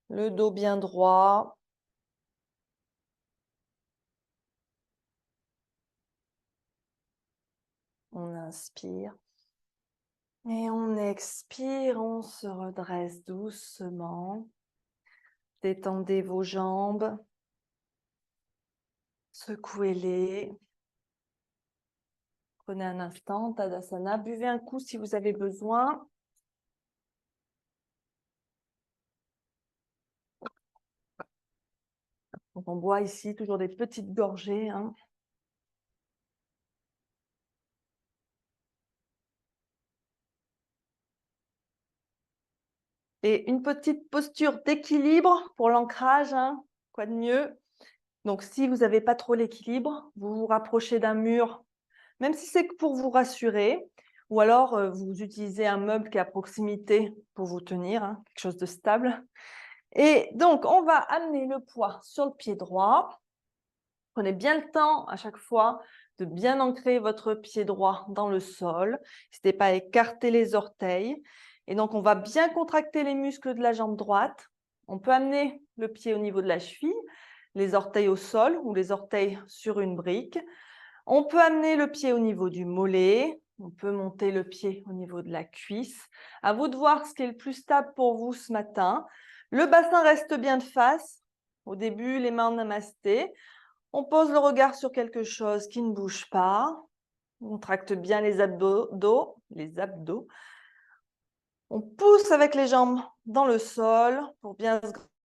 [SPEAKER 1] Le dos bien droit. On inspire. Et on expire, on se redresse doucement. Détendez vos jambes. Secouez-les. Prenez un instant, Tadasana. Buvez un coup si vous avez besoin. Donc on boit ici toujours des petites gorgées. Hein. Et une petite posture d'équilibre pour l'ancrage. Hein. Quoi de mieux? Donc si vous n'avez pas trop l'équilibre, vous vous rapprochez d'un mur, même si c'est que pour vous rassurer. Ou alors vous utilisez un meuble qui est à proximité pour vous tenir, hein, quelque chose de stable. Et donc on va amener le poids sur le pied droit. Prenez bien le temps à chaque fois de bien ancrer votre pied droit dans le sol. N'hésitez pas à écarter les orteils. Et donc, on va bien contracter les muscles de la jambe droite. On peut amener le pied au niveau de la cheville, les orteils au sol ou les orteils sur une brique. On peut amener le pied au niveau du mollet. On peut monter le pied au niveau de la cuisse. À vous de voir ce qui est le plus stable pour vous ce matin. Le bassin reste bien de face. Au début, les mains en namasté. On pose le regard sur quelque chose qui ne bouge pas. On tracte bien les abdos. On pousse avec les jambes dans le sol pour bien se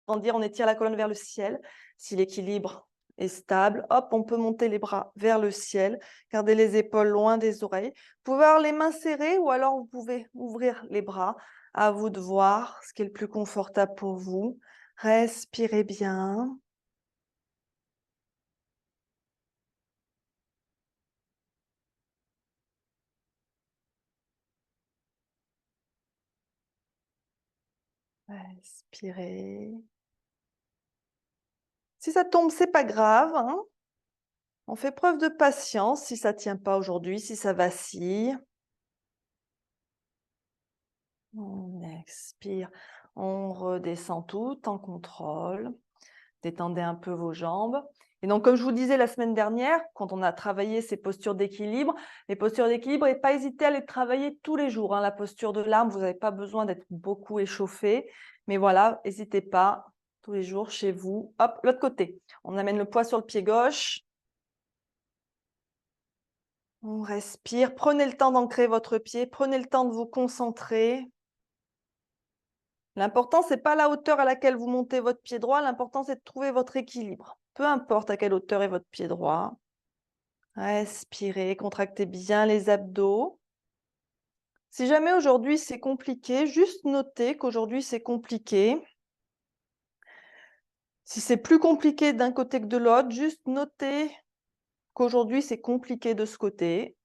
[SPEAKER 1] grandir. On étire la colonne vers le ciel. Si l'équilibre est stable, hop, on peut monter les bras vers le ciel. Gardez les épaules loin des oreilles. Vous pouvez avoir les mains serrées ou alors vous pouvez ouvrir les bras. À vous de voir ce qui est le plus confortable pour vous. Respirez bien. Respirez. Si ça tombe, c'est pas grave, hein. On fait preuve de patience si ça ne tient pas aujourd'hui, si ça vacille. On expire, on redescend tout en contrôle. Détendez un peu vos jambes. Et donc, comme je vous disais la semaine dernière, quand on a travaillé ces postures d'équilibre, les postures d'équilibre, et pas hésiter à les travailler tous les jours, hein. La posture de l'arbre, vous n'avez pas besoin d'être beaucoup échauffé. Mais voilà, n'hésitez pas, tous les jours chez vous. Hop, l'autre côté. On amène le poids sur le pied gauche. On respire. Prenez le temps d'ancrer votre pied. Prenez le temps de vous concentrer. L'important, ce n'est pas la hauteur à laquelle vous montez votre pied droit. L'important, c'est de trouver votre équilibre. Peu importe à quelle hauteur est votre pied droit. Respirez, contractez bien les abdos. Si jamais aujourd'hui c'est compliqué, juste notez qu'aujourd'hui c'est compliqué. Si c'est plus compliqué d'un côté que de l'autre, juste notez qu'aujourd'hui c'est compliqué de ce côté.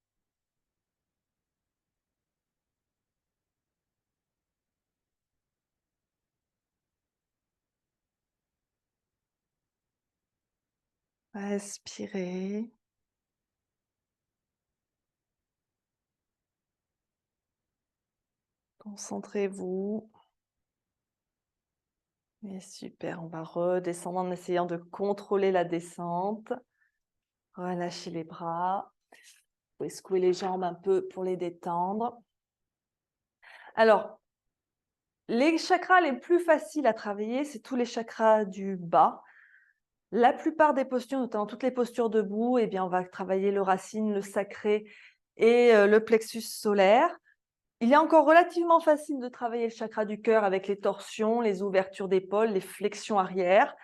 [SPEAKER 1] Respirez. Concentrez-vous. Et super, on va redescendre en essayant de contrôler la descente. Relâchez les bras. Vous pouvez secouer les jambes un peu pour les détendre. Alors, les chakras les plus faciles à travailler, c'est tous les chakras du bas. La plupart des postures, notamment toutes les postures debout, eh bien, on va travailler le racine, le sacré et le plexus solaire. Il est encore relativement facile de travailler le chakra du cœur avec les torsions, les ouvertures d'épaules, les flexions arrière.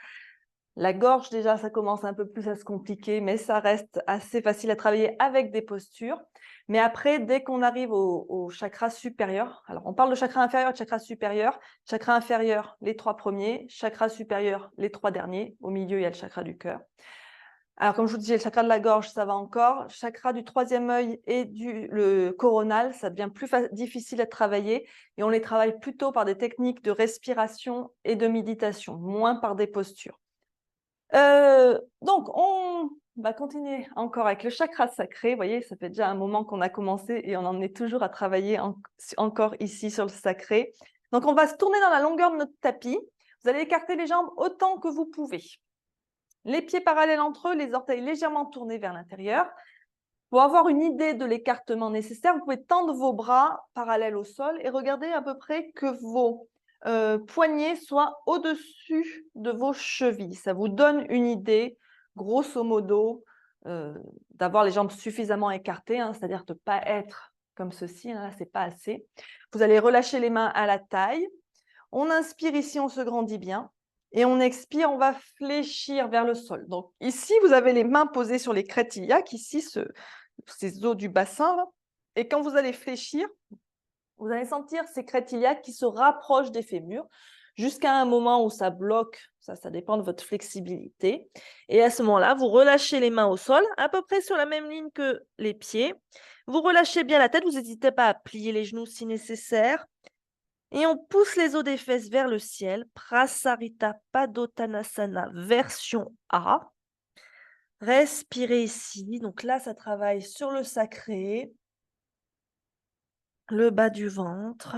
[SPEAKER 1] La gorge, déjà, ça commence un peu plus à se compliquer, mais ça reste assez facile à travailler avec des postures. Mais après, dès qu'on arrive au chakra supérieur, alors on parle de chakra inférieur et de chakra supérieur. Chakra inférieur, les 3 premiers. Chakra supérieur, les 3 derniers. Au milieu, il y a le chakra du cœur. Alors, comme je vous disais, le chakra de la gorge, ça va encore. Chakra du 3e œil et le coronal, ça devient plus difficile à travailler. Et on les travaille plutôt par des techniques de respiration et de méditation, moins par des postures. Donc, on va continuer encore avec le chakra sacré. Vous voyez, ça fait déjà un moment qu'on a commencé et on en est toujours à travailler encore ici sur le sacré. Donc, on va se tourner dans la longueur de notre tapis. Vous allez écarter les jambes autant que vous pouvez. Les pieds parallèles entre eux, les orteils légèrement tournés vers l'intérieur. Pour avoir une idée de l'écartement nécessaire, vous pouvez tendre vos bras parallèles au sol et regarder à peu près que vos poignets soient au-dessus de vos chevilles. Ça vous donne une idée, grosso modo, d'avoir les jambes suffisamment écartées, hein, c'est-à-dire de ne pas être comme ceci, hein, là, ce n'est pas assez. Vous allez relâcher les mains à la taille. On inspire ici, on se grandit bien. Et on expire, on va fléchir vers le sol. Donc ici, vous avez les mains posées sur les crêtes iliaques, ici, ces os du bassin. Là. Et quand vous allez fléchir, vous allez sentir ces crêtes iliaques qui se rapprochent des fémurs jusqu'à un moment où ça bloque. Ça dépend de votre flexibilité. Et à ce moment-là, vous relâchez les mains au sol, à peu près sur la même ligne que les pieds. Vous relâchez bien la tête, vous n'hésitez pas à plier les genoux si nécessaire. Et on pousse les os des fesses vers le ciel. Prasarita Padottanasana version A. Respirez ici. Donc là, ça travaille sur le sacré, le bas du ventre,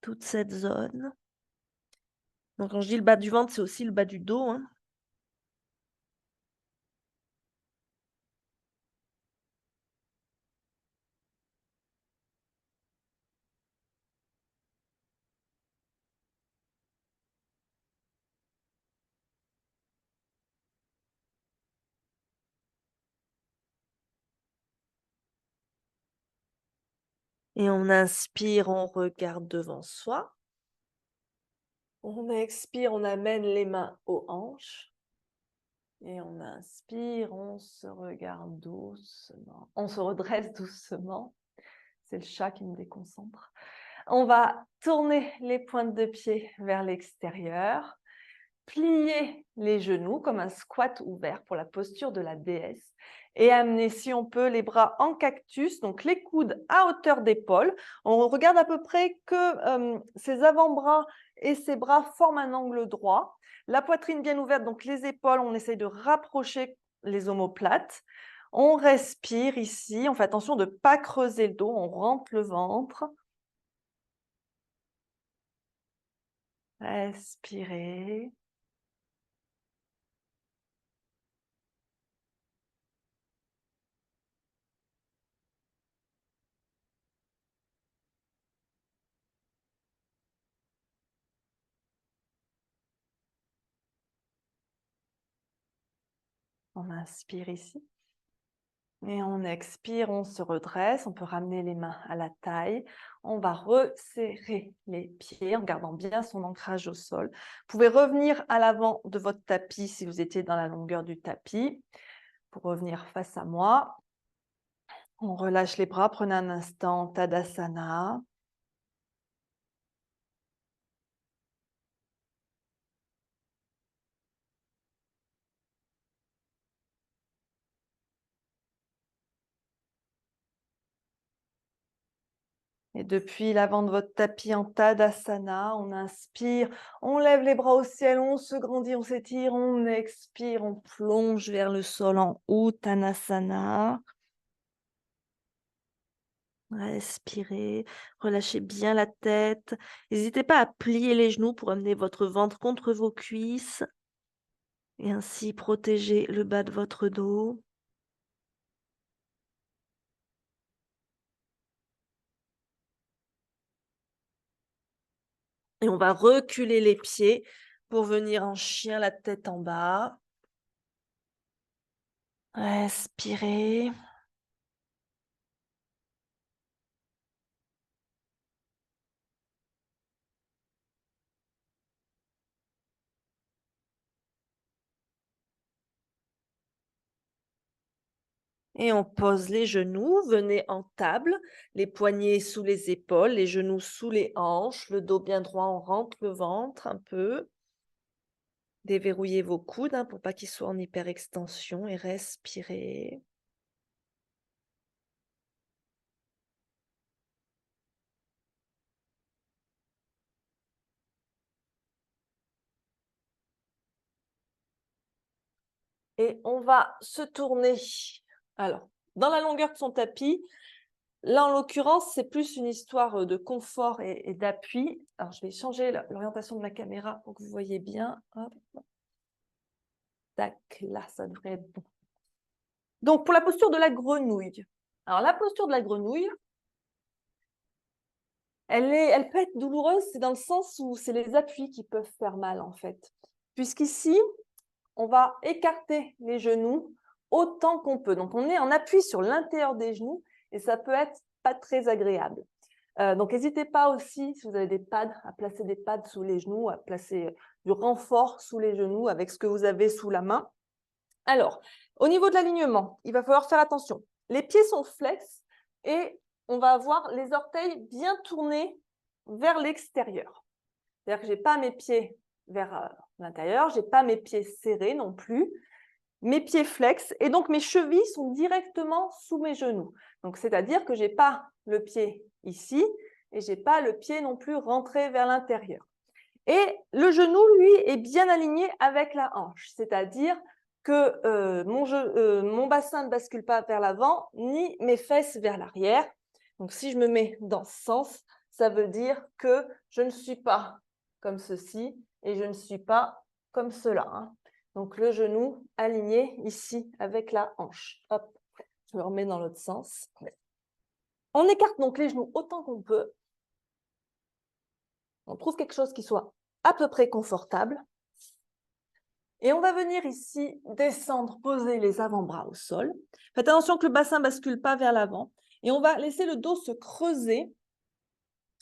[SPEAKER 1] toute cette zone. Donc quand je dis le bas du ventre, c'est aussi le bas du dos, hein. Et on inspire, on regarde devant soi. On expire, on amène les mains aux hanches. Et on inspire, on se regarde doucement. On se redresse doucement. C'est le chat qui me déconcentre. On va tourner les pointes de pied vers l'extérieur. Plier les genoux comme un squat ouvert pour la posture de la déesse. Et amener, si on peut, les bras en cactus, donc les coudes à hauteur d'épaule. On regarde à peu près que ces avant-bras et ces bras forment un angle droit. La poitrine bien ouverte, donc les épaules, on essaye de rapprocher les omoplates. On respire ici, on fait attention de ne pas creuser le dos, on rentre le ventre. Respirez. On inspire ici. Et on expire, on se redresse, on peut ramener les mains à la taille. On va resserrer les pieds en gardant bien son ancrage au sol. Vous pouvez revenir à l'avant de votre tapis si vous étiez dans la longueur du tapis pour revenir face à moi. On relâche les bras, prenez un instant Tadasana. Et depuis l'avant de votre tapis en Tadasana, on inspire, on lève les bras au ciel, on se grandit, on s'étire, on expire, on plonge vers le sol en Uttanasana. Respirez, relâchez bien la tête. N'hésitez pas à plier les genoux pour amener votre ventre contre vos cuisses et ainsi protéger le bas de votre dos. Et on va reculer les pieds pour venir en chien, la tête en bas. Respirez. Et on pose les genoux, venez en table, les poignets sous les épaules, les genoux sous les hanches, le dos bien droit, on rentre le ventre un peu. Déverrouillez vos coudes pour pas qu'ils soient en hyperextension et respirez. Et on va se tourner. Alors, dans la longueur de son tapis, là en l'occurrence, c'est plus une histoire de confort et d'appui. Alors, je vais changer l'orientation de ma caméra pour que vous voyez bien. Hop. Tac, là, ça devrait être bon. Donc, pour la posture de la grenouille. Alors, la posture de la grenouille, elle peut être douloureuse, c'est dans le sens où c'est les appuis qui peuvent faire mal, en fait. Puisqu'ici, on va écarter les genoux autant qu'on peut. Donc, on est en appui sur l'intérieur des genoux et ça peut être pas très agréable. Donc, n'hésitez pas aussi, si vous avez des pads, à placer des pads sous les genoux, à placer du renfort sous les genoux avec ce que vous avez sous la main. Alors, au niveau de l'alignement, il va falloir faire attention. Les pieds sont flex et on va avoir les orteils bien tournés vers l'extérieur. C'est-à-dire que je n'ai pas mes pieds vers l'intérieur, je n'ai pas mes pieds serrés non plus, mes pieds flex et donc mes chevilles sont directement sous mes genoux. Donc, c'est-à-dire que je n'ai pas le pied ici et je n'ai pas le pied non plus rentré vers l'intérieur. Et le genou, lui, est bien aligné avec la hanche, c'est-à-dire que mon bassin ne bascule pas vers l'avant, ni mes fesses vers l'arrière. Donc, si je me mets dans ce sens, ça veut dire que je ne suis pas comme ceci et je ne suis pas comme cela, hein. Donc, le genou aligné ici avec la hanche. Hop, je me remets dans l'autre sens. On écarte donc les genoux autant qu'on peut. On trouve quelque chose qui soit à peu près confortable. Et on va venir ici descendre, poser les avant-bras au sol. Faites attention que le bassin ne bascule pas vers l'avant. Et on va laisser le dos se creuser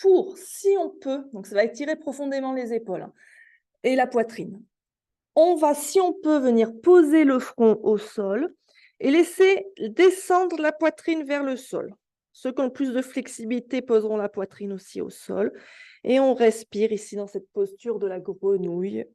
[SPEAKER 1] pour, si on peut, donc ça va étirer profondément les épaules, hein, et la poitrine. On va, si on peut, venir poser le front au sol et laisser descendre la poitrine vers le sol. Ceux qui ont le plus de flexibilité poseront la poitrine aussi au sol. Et on respire ici dans cette posture de la grenouille.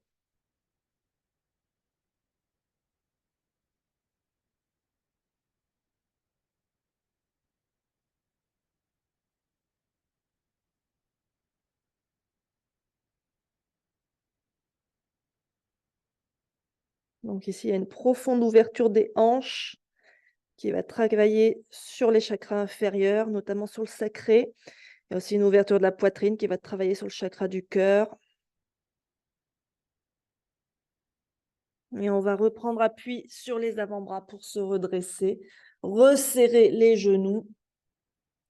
[SPEAKER 1] Donc ici, il y a une profonde ouverture des hanches qui va travailler sur les chakras inférieurs, notamment sur le sacré. Il y a aussi une ouverture de la poitrine qui va travailler sur le chakra du cœur. Et on va reprendre appui sur les avant-bras pour se redresser, resserrer les genoux.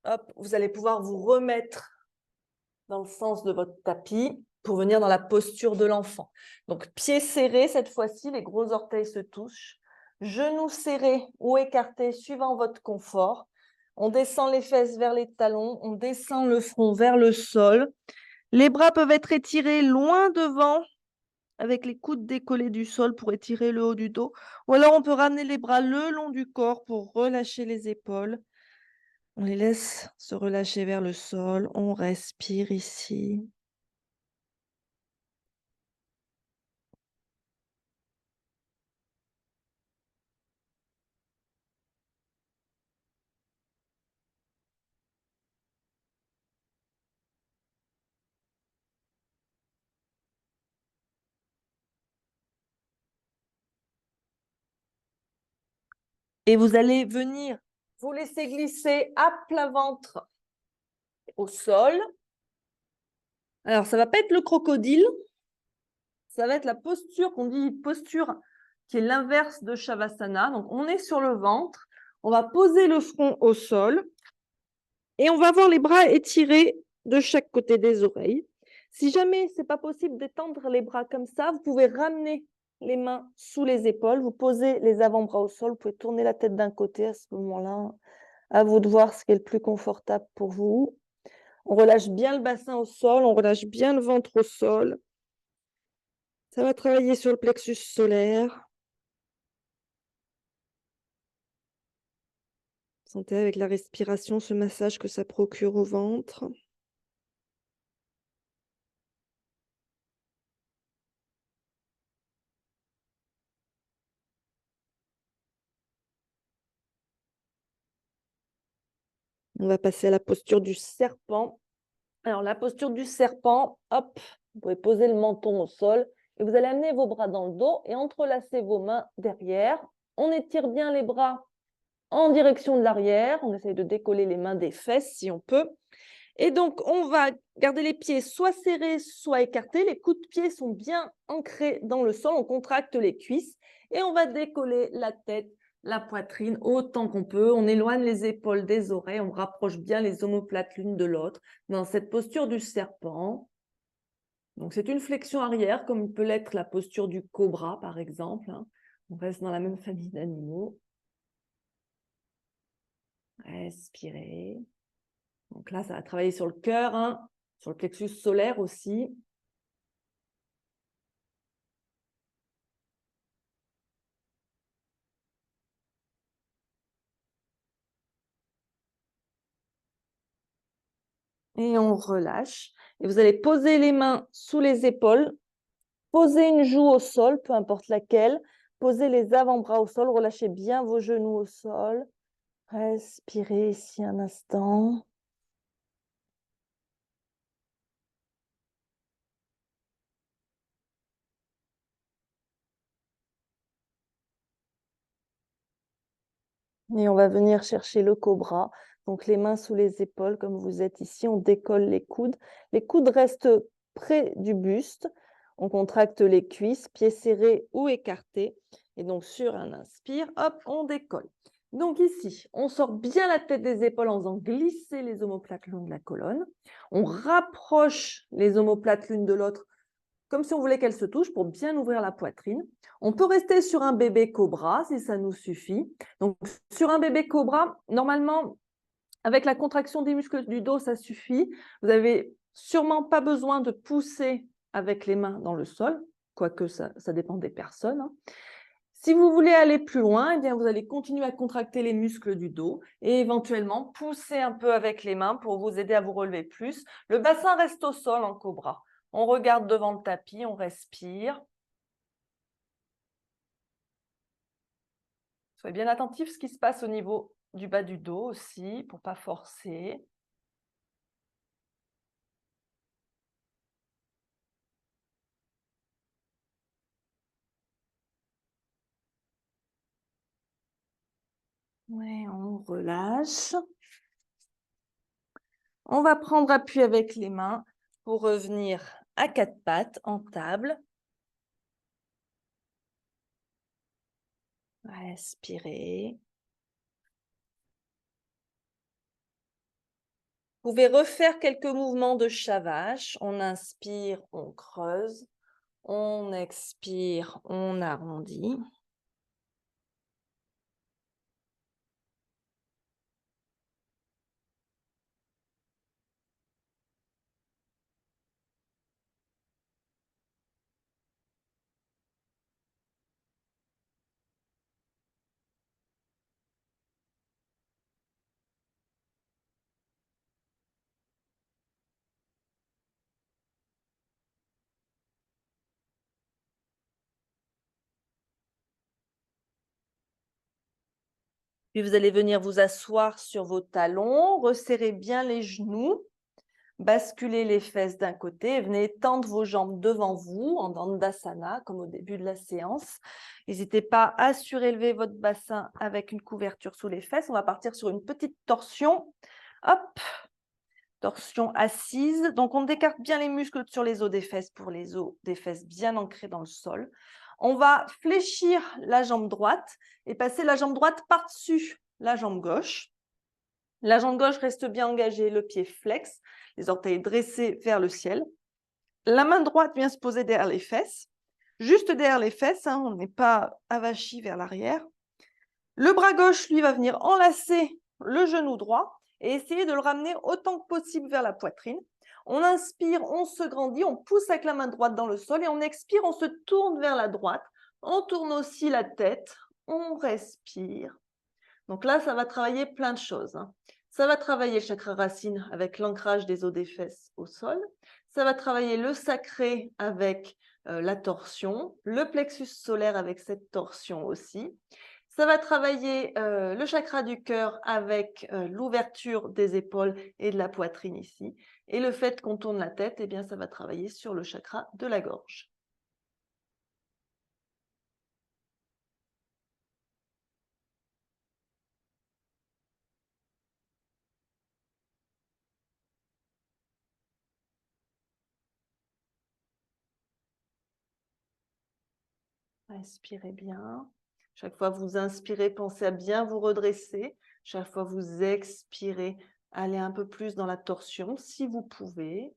[SPEAKER 1] Hop, vous allez pouvoir vous remettre dans le sens de votre tapis pour venir dans la posture de l'enfant. Donc, pieds serrés cette fois-ci, les gros orteils se touchent. Genoux serrés ou écartés suivant votre confort. On descend les fesses vers les talons, on descend le front vers le sol. Les bras peuvent être étirés loin devant avec les coudes décollés du sol pour étirer le haut du dos. Ou alors on peut ramener les bras le long du corps pour relâcher les épaules. On les laisse se relâcher vers le sol. On respire ici. Et vous allez venir vous laisser glisser à plat ventre au sol. Alors, ça ne va pas être le crocodile. Ça va être la posture qu'on dit posture qui est l'inverse de Shavasana. Donc, on est sur le ventre. On va poser le front au sol. Et on va avoir les bras étirés de chaque côté des oreilles. Si jamais ce n'est pas possible d'étendre les bras comme ça, vous pouvez ramener les mains sous les épaules. Vous posez les avant-bras au sol. Vous pouvez tourner la tête d'un côté à ce moment-là. À vous de voir ce qui est le plus confortable pour vous. On relâche bien le bassin au sol, on relâche bien le ventre au sol. Ça va travailler sur le plexus solaire. Sentez avec la respiration ce massage que ça procure au ventre. On va passer à la posture du serpent. Alors, la posture du serpent, hop, vous pouvez poser le menton au sol et vous allez amener vos bras dans le dos et entrelacer vos mains derrière. On étire bien les bras en direction de l'arrière. On essaye de décoller les mains des fesses si on peut. Et donc, on va garder les pieds soit serrés, soit écartés. Les coups de pied sont bien ancrés dans le sol. On contracte les cuisses et on va décoller la tête, la poitrine autant qu'on peut. On éloigne les épaules des oreilles. On rapproche bien les omoplates l'une de l'autre dans cette posture du serpent. Donc, c'est une flexion arrière comme peut l'être la posture du cobra, par exemple. On reste dans la même famille d'animaux. Respirez. Donc là, ça va travailler sur le cœur, sur le plexus solaire aussi. Et on relâche. Et vous allez poser les mains sous les épaules, poser une joue au sol, peu importe laquelle. Posez les avant-bras au sol, relâchez bien vos genoux au sol. Respirez ici un instant. Et on va venir chercher le cobra. Donc les mains sous les épaules, comme vous êtes ici. On décolle les coudes. Les coudes restent près du buste. On contracte les cuisses, pieds serrés ou écartés. Et donc sur un inspire, hop, on décolle. Donc ici, on sort bien la tête des épaules en faisant glisser les omoplates le long de la colonne. On rapproche les omoplates l'une de l'autre comme si on voulait qu'elles se touchent pour bien ouvrir la poitrine. On peut rester sur un bébé cobra si ça nous suffit. Donc sur un bébé cobra, normalement, avec la contraction des muscles du dos, ça suffit. Vous n'avez sûrement pas besoin de pousser avec les mains dans le sol, quoique ça dépend des personnes. Si vous voulez aller plus loin, eh bien, vous allez continuer à contracter les muscles du dos et éventuellement pousser un peu avec les mains pour vous aider à vous relever plus. Le bassin reste au sol en cobra. On regarde devant le tapis, on respire. Soyez bien attentif à ce qui se passe au niveau du bas du dos aussi, pour ne pas forcer. Ouais, on relâche. On va prendre appui avec les mains pour revenir à quatre pattes en table. Respirez. Vous pouvez refaire quelques mouvements de chat vache. On inspire, on creuse. On expire, on arrondit. Puis vous allez venir vous asseoir sur vos talons, resserrer bien les genoux, basculer les fesses d'un côté, venez tendre vos jambes devant vous en Dandasana, comme au début de la séance. N'hésitez pas à surélever votre bassin avec une couverture sous les fesses. On va partir sur une petite torsion. Hop, torsion assise. Donc, on écarte bien les muscles sur les os des fesses pour les os des fesses bien ancrés dans le sol. On va fléchir la jambe droite et passer la jambe droite par-dessus la jambe gauche. La jambe gauche reste bien engagée, le pied flex, les orteils dressés vers le ciel. La main droite vient se poser derrière les fesses, juste derrière les fesses, hein, on n'est pas avachi vers l'arrière. Le bras gauche, lui, va venir enlacer le genou droit et essayer de le ramener autant que possible vers la poitrine. On inspire, on se grandit, on pousse avec la main droite dans le sol et on expire, on se tourne vers la droite. On tourne aussi la tête, on respire. Donc là, ça va travailler plein de choses. Ça va travailler le chakra racine avec l'ancrage des os des fesses au sol. Ça va travailler le sacré avec la torsion, le plexus solaire avec cette torsion aussi. Ça va travailler le chakra du cœur avec l'ouverture des épaules et de la poitrine ici. Et le fait qu'on tourne la tête, eh bien, ça va travailler sur le chakra de la gorge. Inspirez bien. Chaque fois que vous inspirez, pensez à bien vous redresser. Chaque fois que vous expirez, allez un peu plus dans la torsion si vous pouvez.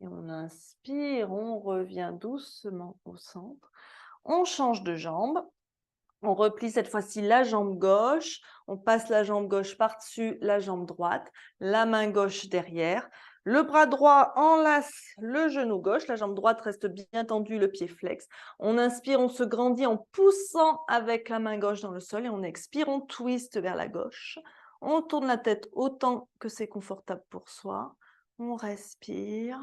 [SPEAKER 1] Et on inspire, on revient doucement au centre. On change de jambe. On replie cette fois-ci la jambe gauche. On passe la jambe gauche par-dessus la jambe droite. La main gauche derrière. Le bras droit enlace le genou gauche. La jambe droite reste bien tendue, le pied flex. On inspire, on se grandit en poussant avec la main gauche dans le sol. Et on expire, on twist vers la gauche. On tourne la tête autant que c'est confortable pour soi. On respire.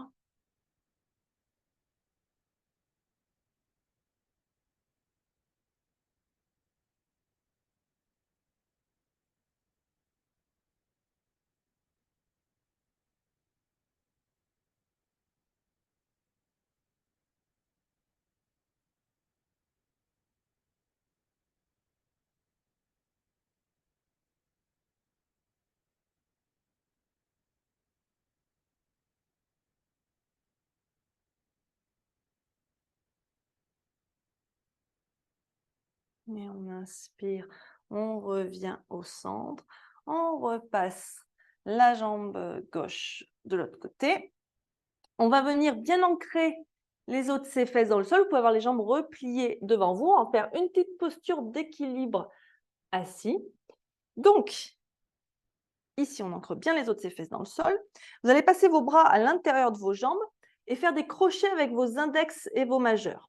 [SPEAKER 1] Et on inspire, on revient au centre. On repasse la jambe gauche de l'autre côté. On va venir bien ancrer les os de ses fesses dans le sol. Vous pouvez avoir les jambes repliées devant vous. On va faire une petite posture d'équilibre assis. Donc, ici, on ancre bien les os de ses fesses dans le sol. Vous allez passer vos bras à l'intérieur de vos jambes et faire des crochets avec vos index et vos majeurs.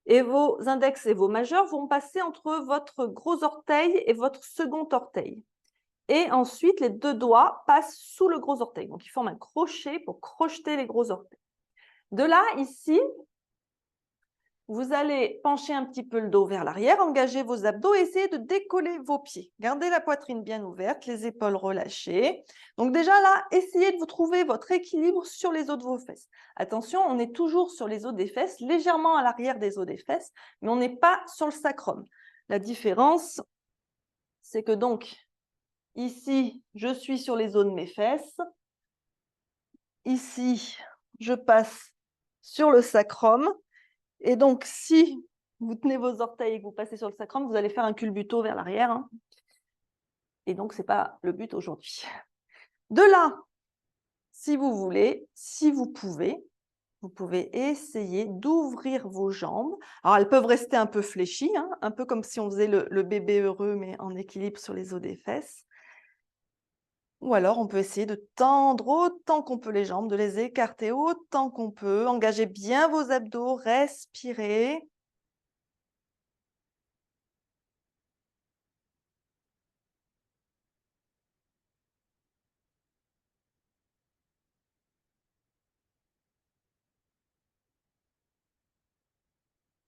[SPEAKER 1] Et vos index et vos majeurs vont passer entre votre gros orteil et votre second orteil. Et ensuite, les deux doigts passent sous le gros orteil. Donc, ils forment un crochet pour crocheter les gros orteils. De là, ici, vous allez pencher un petit peu le dos vers l'arrière, engager vos abdos et essayer de décoller vos pieds. Gardez la poitrine bien ouverte, les épaules relâchées. Donc déjà là, essayez de vous trouver votre équilibre sur les os de vos fesses. Attention, on est toujours sur les os des fesses, légèrement à l'arrière des os des fesses, mais on n'est pas sur le sacrum. La différence, c'est que donc, ici, je suis sur les os de mes fesses. Ici, je passe sur le sacrum. Et donc, si vous tenez vos orteils et que vous passez sur le sacrum, vous allez faire un culbuto vers l'arrière. Hein. Et donc, ce n'est pas le but aujourd'hui. De là, si vous voulez, si vous pouvez essayer d'ouvrir vos jambes. Alors, elles peuvent rester un peu fléchies, hein, un peu comme si on faisait le bébé heureux, mais en équilibre sur les os des fesses. Ou alors, on peut essayer de tendre autant qu'on peut les jambes, de les écarter autant qu'on peut. Engagez bien vos abdos, respirez.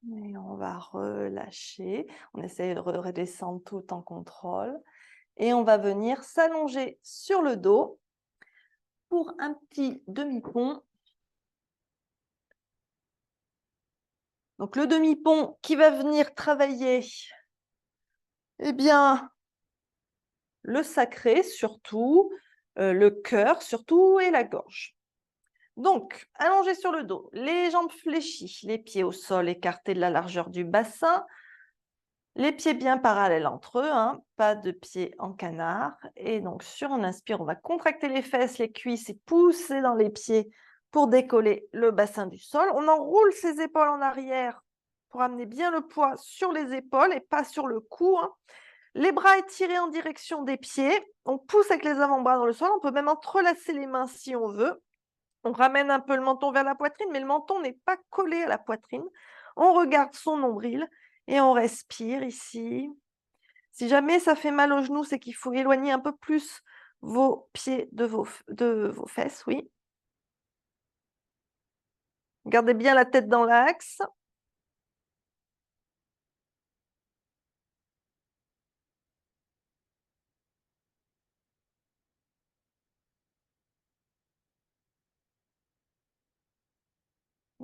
[SPEAKER 1] Et on va relâcher. On essaie de redescendre tout en contrôle. Et on va venir s'allonger sur le dos pour un petit demi-pont. Donc le demi-pont qui va venir travailler, eh bien, le sacré surtout, le cœur surtout et la gorge. Donc, allongé sur le dos, les jambes fléchies, les pieds au sol écartés de la largeur du bassin, les pieds bien parallèles entre eux, hein, pas de pieds en canard. Et donc, sur un inspire, on va contracter les fesses, les cuisses et pousser dans les pieds pour décoller le bassin du sol. On enroule ses épaules en arrière pour amener bien le poids sur les épaules et pas sur le cou. Hein. Les bras étirés en direction des pieds. On pousse avec les avant-bras dans le sol. On peut même entrelacer les mains si on veut. On ramène un peu le menton vers la poitrine, mais le menton n'est pas collé à la poitrine. On regarde son nombril et on respire ici. Si jamais ça fait mal aux genoux, c'est qu'il faut éloigner un peu plus vos pieds de vos fesses, oui. Gardez bien la tête dans l'axe.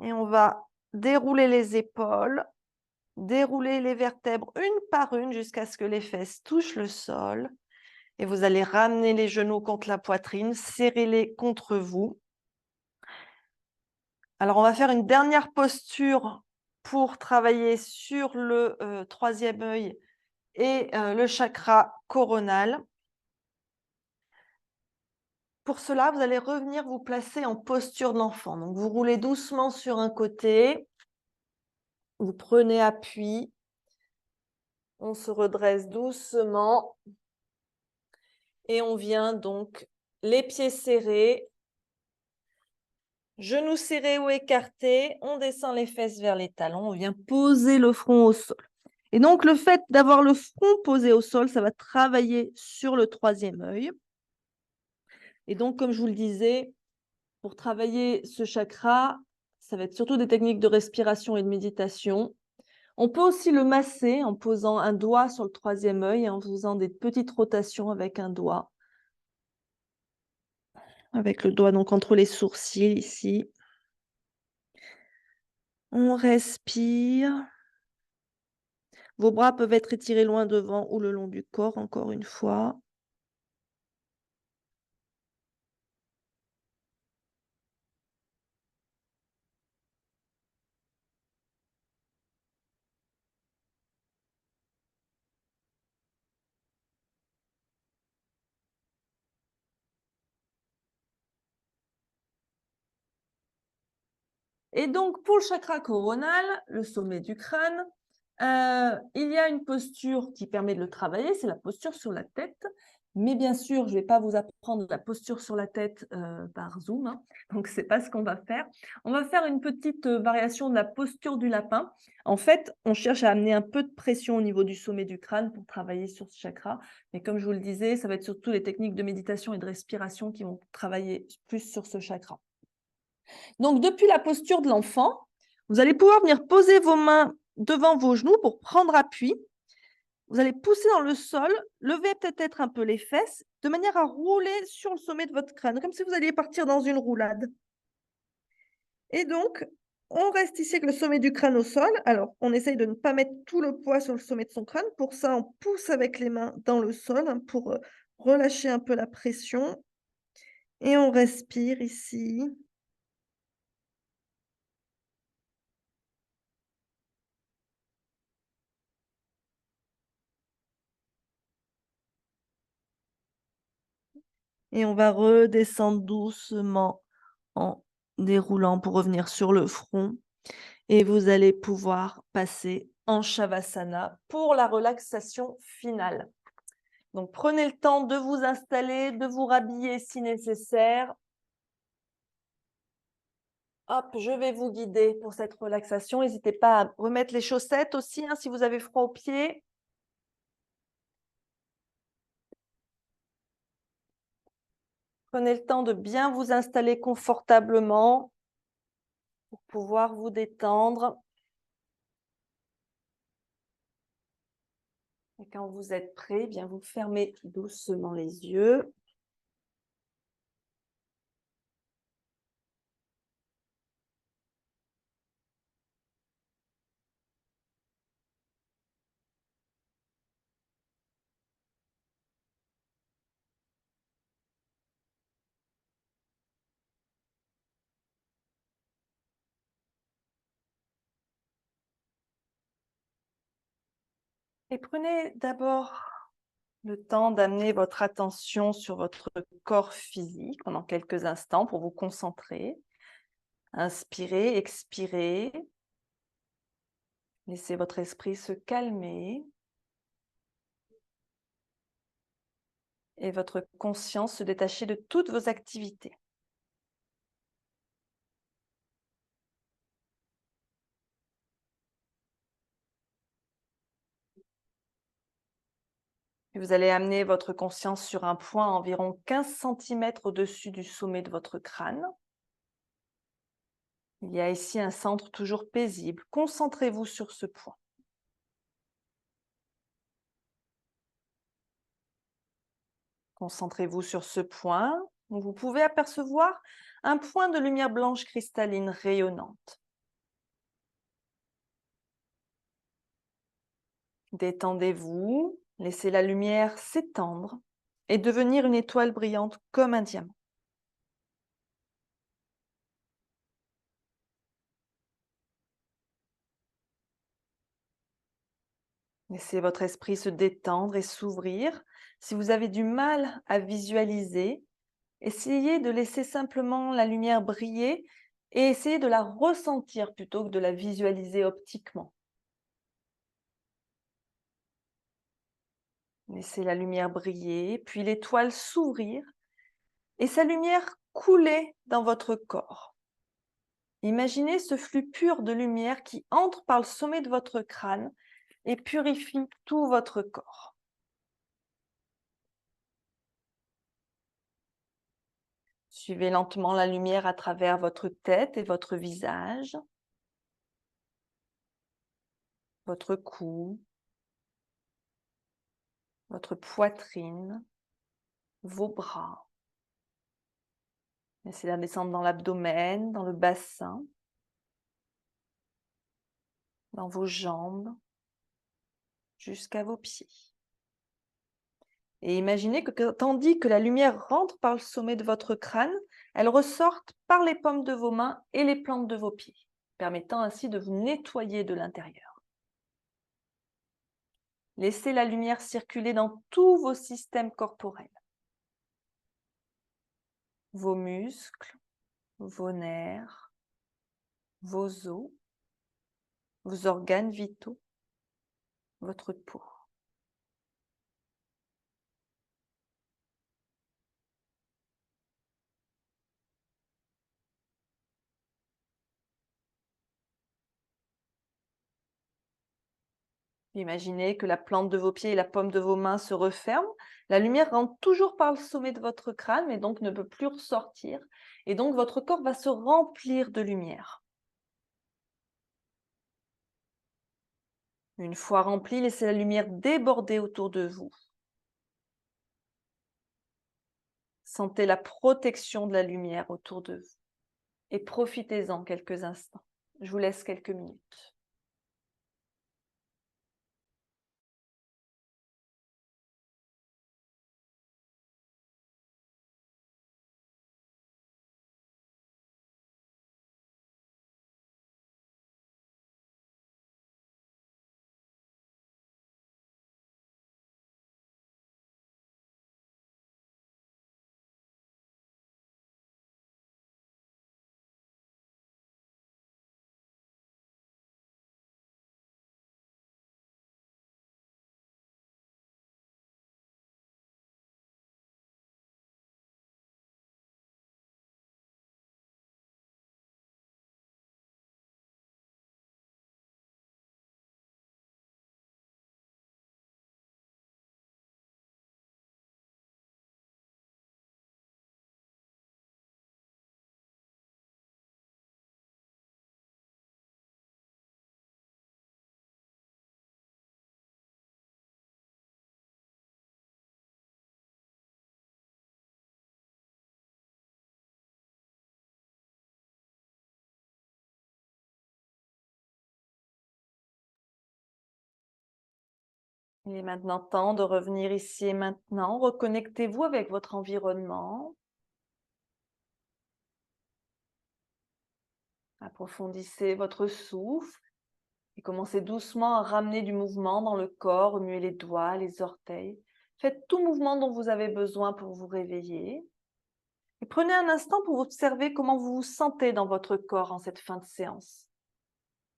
[SPEAKER 1] Et on va dérouler les épaules, dérouler les vertèbres une par une jusqu'à ce que les fesses touchent le sol. Et vous allez ramener les genoux contre la poitrine, serrez-les contre vous. Alors, on va faire une dernière posture pour travailler sur le troisième œil et le chakra coronal. Pour cela, vous allez revenir vous placer en posture d'enfant. Donc, vous roulez doucement sur un côté, vous prenez appui, on se redresse doucement et on vient donc les pieds serrés, genoux serrés ou écartés, on descend les fesses vers les talons, on vient poser le front au sol. Et donc, le fait d'avoir le front posé au sol, ça va travailler sur le troisième œil. Et donc, comme je vous le disais, pour travailler ce chakra, ça va être surtout des techniques de respiration et de méditation. On peut aussi le masser en posant un doigt sur le troisième œil et en faisant des petites rotations avec un doigt. Avec le doigt donc entre les sourcils ici. On respire. Vos bras peuvent être étirés loin devant ou le long du corps, encore une fois. Et donc, pour le chakra coronal, le sommet du crâne, il y a une posture qui permet de le travailler, c'est la posture sur la tête. Mais bien sûr, je ne vais pas vous apprendre la posture sur la tête par Zoom, hein. Donc ce n'est pas ce qu'on va faire. On va faire une petite variation de la posture du lapin. En fait, on cherche à amener un peu de pression au niveau du sommet du crâne pour travailler sur ce chakra. Mais comme je vous le disais, ça va être surtout les techniques de méditation et de respiration qui vont travailler plus sur ce chakra. Donc, depuis la posture de l'enfant, vous allez pouvoir venir poser vos mains devant vos genoux pour prendre appui. Vous allez pousser dans le sol, lever peut-être un peu les fesses, de manière à rouler sur le sommet de votre crâne, comme si vous alliez partir dans une roulade. Et donc, on reste ici avec le sommet du crâne au sol. Alors, on essaye de ne pas mettre tout le poids sur le sommet de son crâne. Pour ça, on pousse avec les mains dans le sol pour relâcher un peu la pression. Et on respire ici. Et on va redescendre doucement en déroulant pour revenir sur le front. Et vous allez pouvoir passer en Shavasana pour la relaxation finale. Donc, prenez le temps de vous installer, de vous rhabiller si nécessaire. Hop, je vais vous guider pour cette relaxation. N'hésitez pas à remettre les chaussettes aussi, hein, si vous avez froid aux pieds. Prenez le temps de bien vous installer confortablement pour pouvoir vous détendre. Et quand vous êtes prêt, bien vous fermez doucement les yeux. Et prenez d'abord le temps d'amener votre attention sur votre corps physique pendant quelques instants pour vous concentrer. Inspirez, expirez. Laissez votre esprit se calmer et votre conscience se détacher de toutes vos activités. Et vous allez amener votre conscience sur un point à environ 15 cm au-dessus du sommet de votre crâne. Il y a ici un centre toujours paisible. Concentrez-vous sur ce point. Concentrez-vous sur ce point où vous pouvez apercevoir un point de lumière blanche cristalline rayonnante. Détendez-vous, laissez la lumière s'étendre et devenir une étoile brillante comme un diamant. Laissez votre esprit se détendre et s'ouvrir. Si vous avez du mal à visualiser, essayez de laisser simplement la lumière briller et essayez de la ressentir plutôt que de la visualiser optiquement. Laissez la lumière briller, puis l'étoile s'ouvrir et sa lumière couler dans votre corps. Imaginez ce flux pur de lumière qui entre par le sommet de votre crâne et purifie tout votre corps. Suivez lentement la lumière à travers votre tête et votre visage, votre cou, votre poitrine, vos bras. Laissez-la descendre dans l'abdomen, dans le bassin, dans vos jambes, jusqu'à vos pieds. Et imaginez que tandis que la lumière rentre par le sommet de votre crâne, elle ressorte par les paumes de vos mains et les plantes de vos pieds, permettant ainsi de vous nettoyer de l'intérieur. Laissez la lumière circuler dans tous vos systèmes corporels, vos muscles, vos nerfs, vos os, vos organes vitaux, votre peau. Imaginez que la plante de vos pieds et la paume de vos mains se referment. La lumière rentre toujours par le sommet de votre crâne, mais donc ne peut plus ressortir. Et donc votre corps va se remplir de lumière. Une fois rempli, laissez la lumière déborder autour de vous. Sentez la protection de la lumière autour de vous. Et profitez-en quelques instants. Je vous laisse quelques minutes. Il est maintenant temps de revenir ici et maintenant. Reconnectez-vous avec votre environnement. Approfondissez votre souffle et commencez doucement à ramener du mouvement dans le corps, remuer les doigts, les orteils. Faites tout mouvement dont vous avez besoin pour vous réveiller. Et prenez un instant pour observer comment vous vous sentez dans votre corps en cette fin de séance.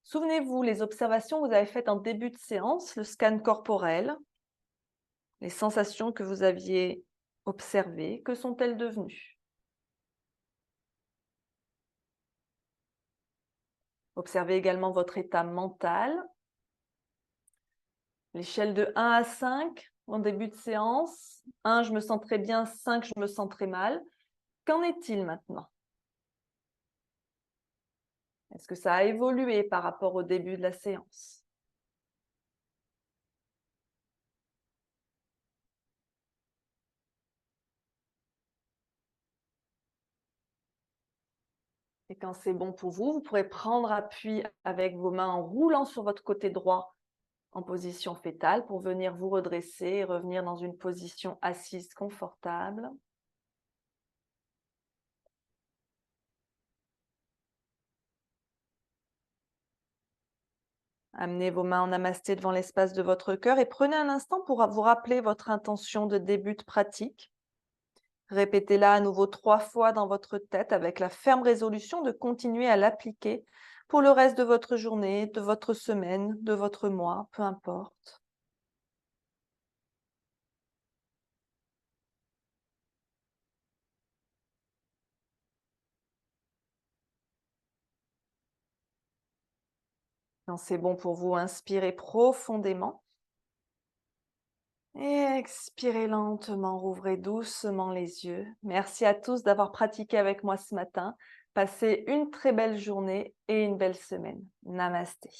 [SPEAKER 1] Souvenez-vous, les observations que vous avez faites en début de séance, le scan corporel, les sensations que vous aviez observées, que sont-elles devenues? Observez également votre état mental. L'échelle de 1 à 5 en début de séance. 1, je me sens très bien. 5, je me sens très mal. Qu'en est-il maintenant? Est-ce que ça a évolué par rapport au début de la séance? Et quand c'est bon pour vous, vous pourrez prendre appui avec vos mains en roulant sur votre côté droit en position fétale pour venir vous redresser et revenir dans une position assise confortable. Amenez vos mains en namasté devant l'espace de votre cœur et prenez un instant pour vous rappeler votre intention de début de pratique. Répétez-la à nouveau 3 fois dans votre tête avec la ferme résolution de continuer à l'appliquer pour le reste de votre journée, de votre semaine, de votre mois, peu importe. Quand c'est bon pour vous, inspirez profondément et expirez lentement, rouvrez doucement les yeux. Merci à tous d'avoir pratiqué avec moi ce matin. Passez une très belle journée et une belle semaine. Namasté.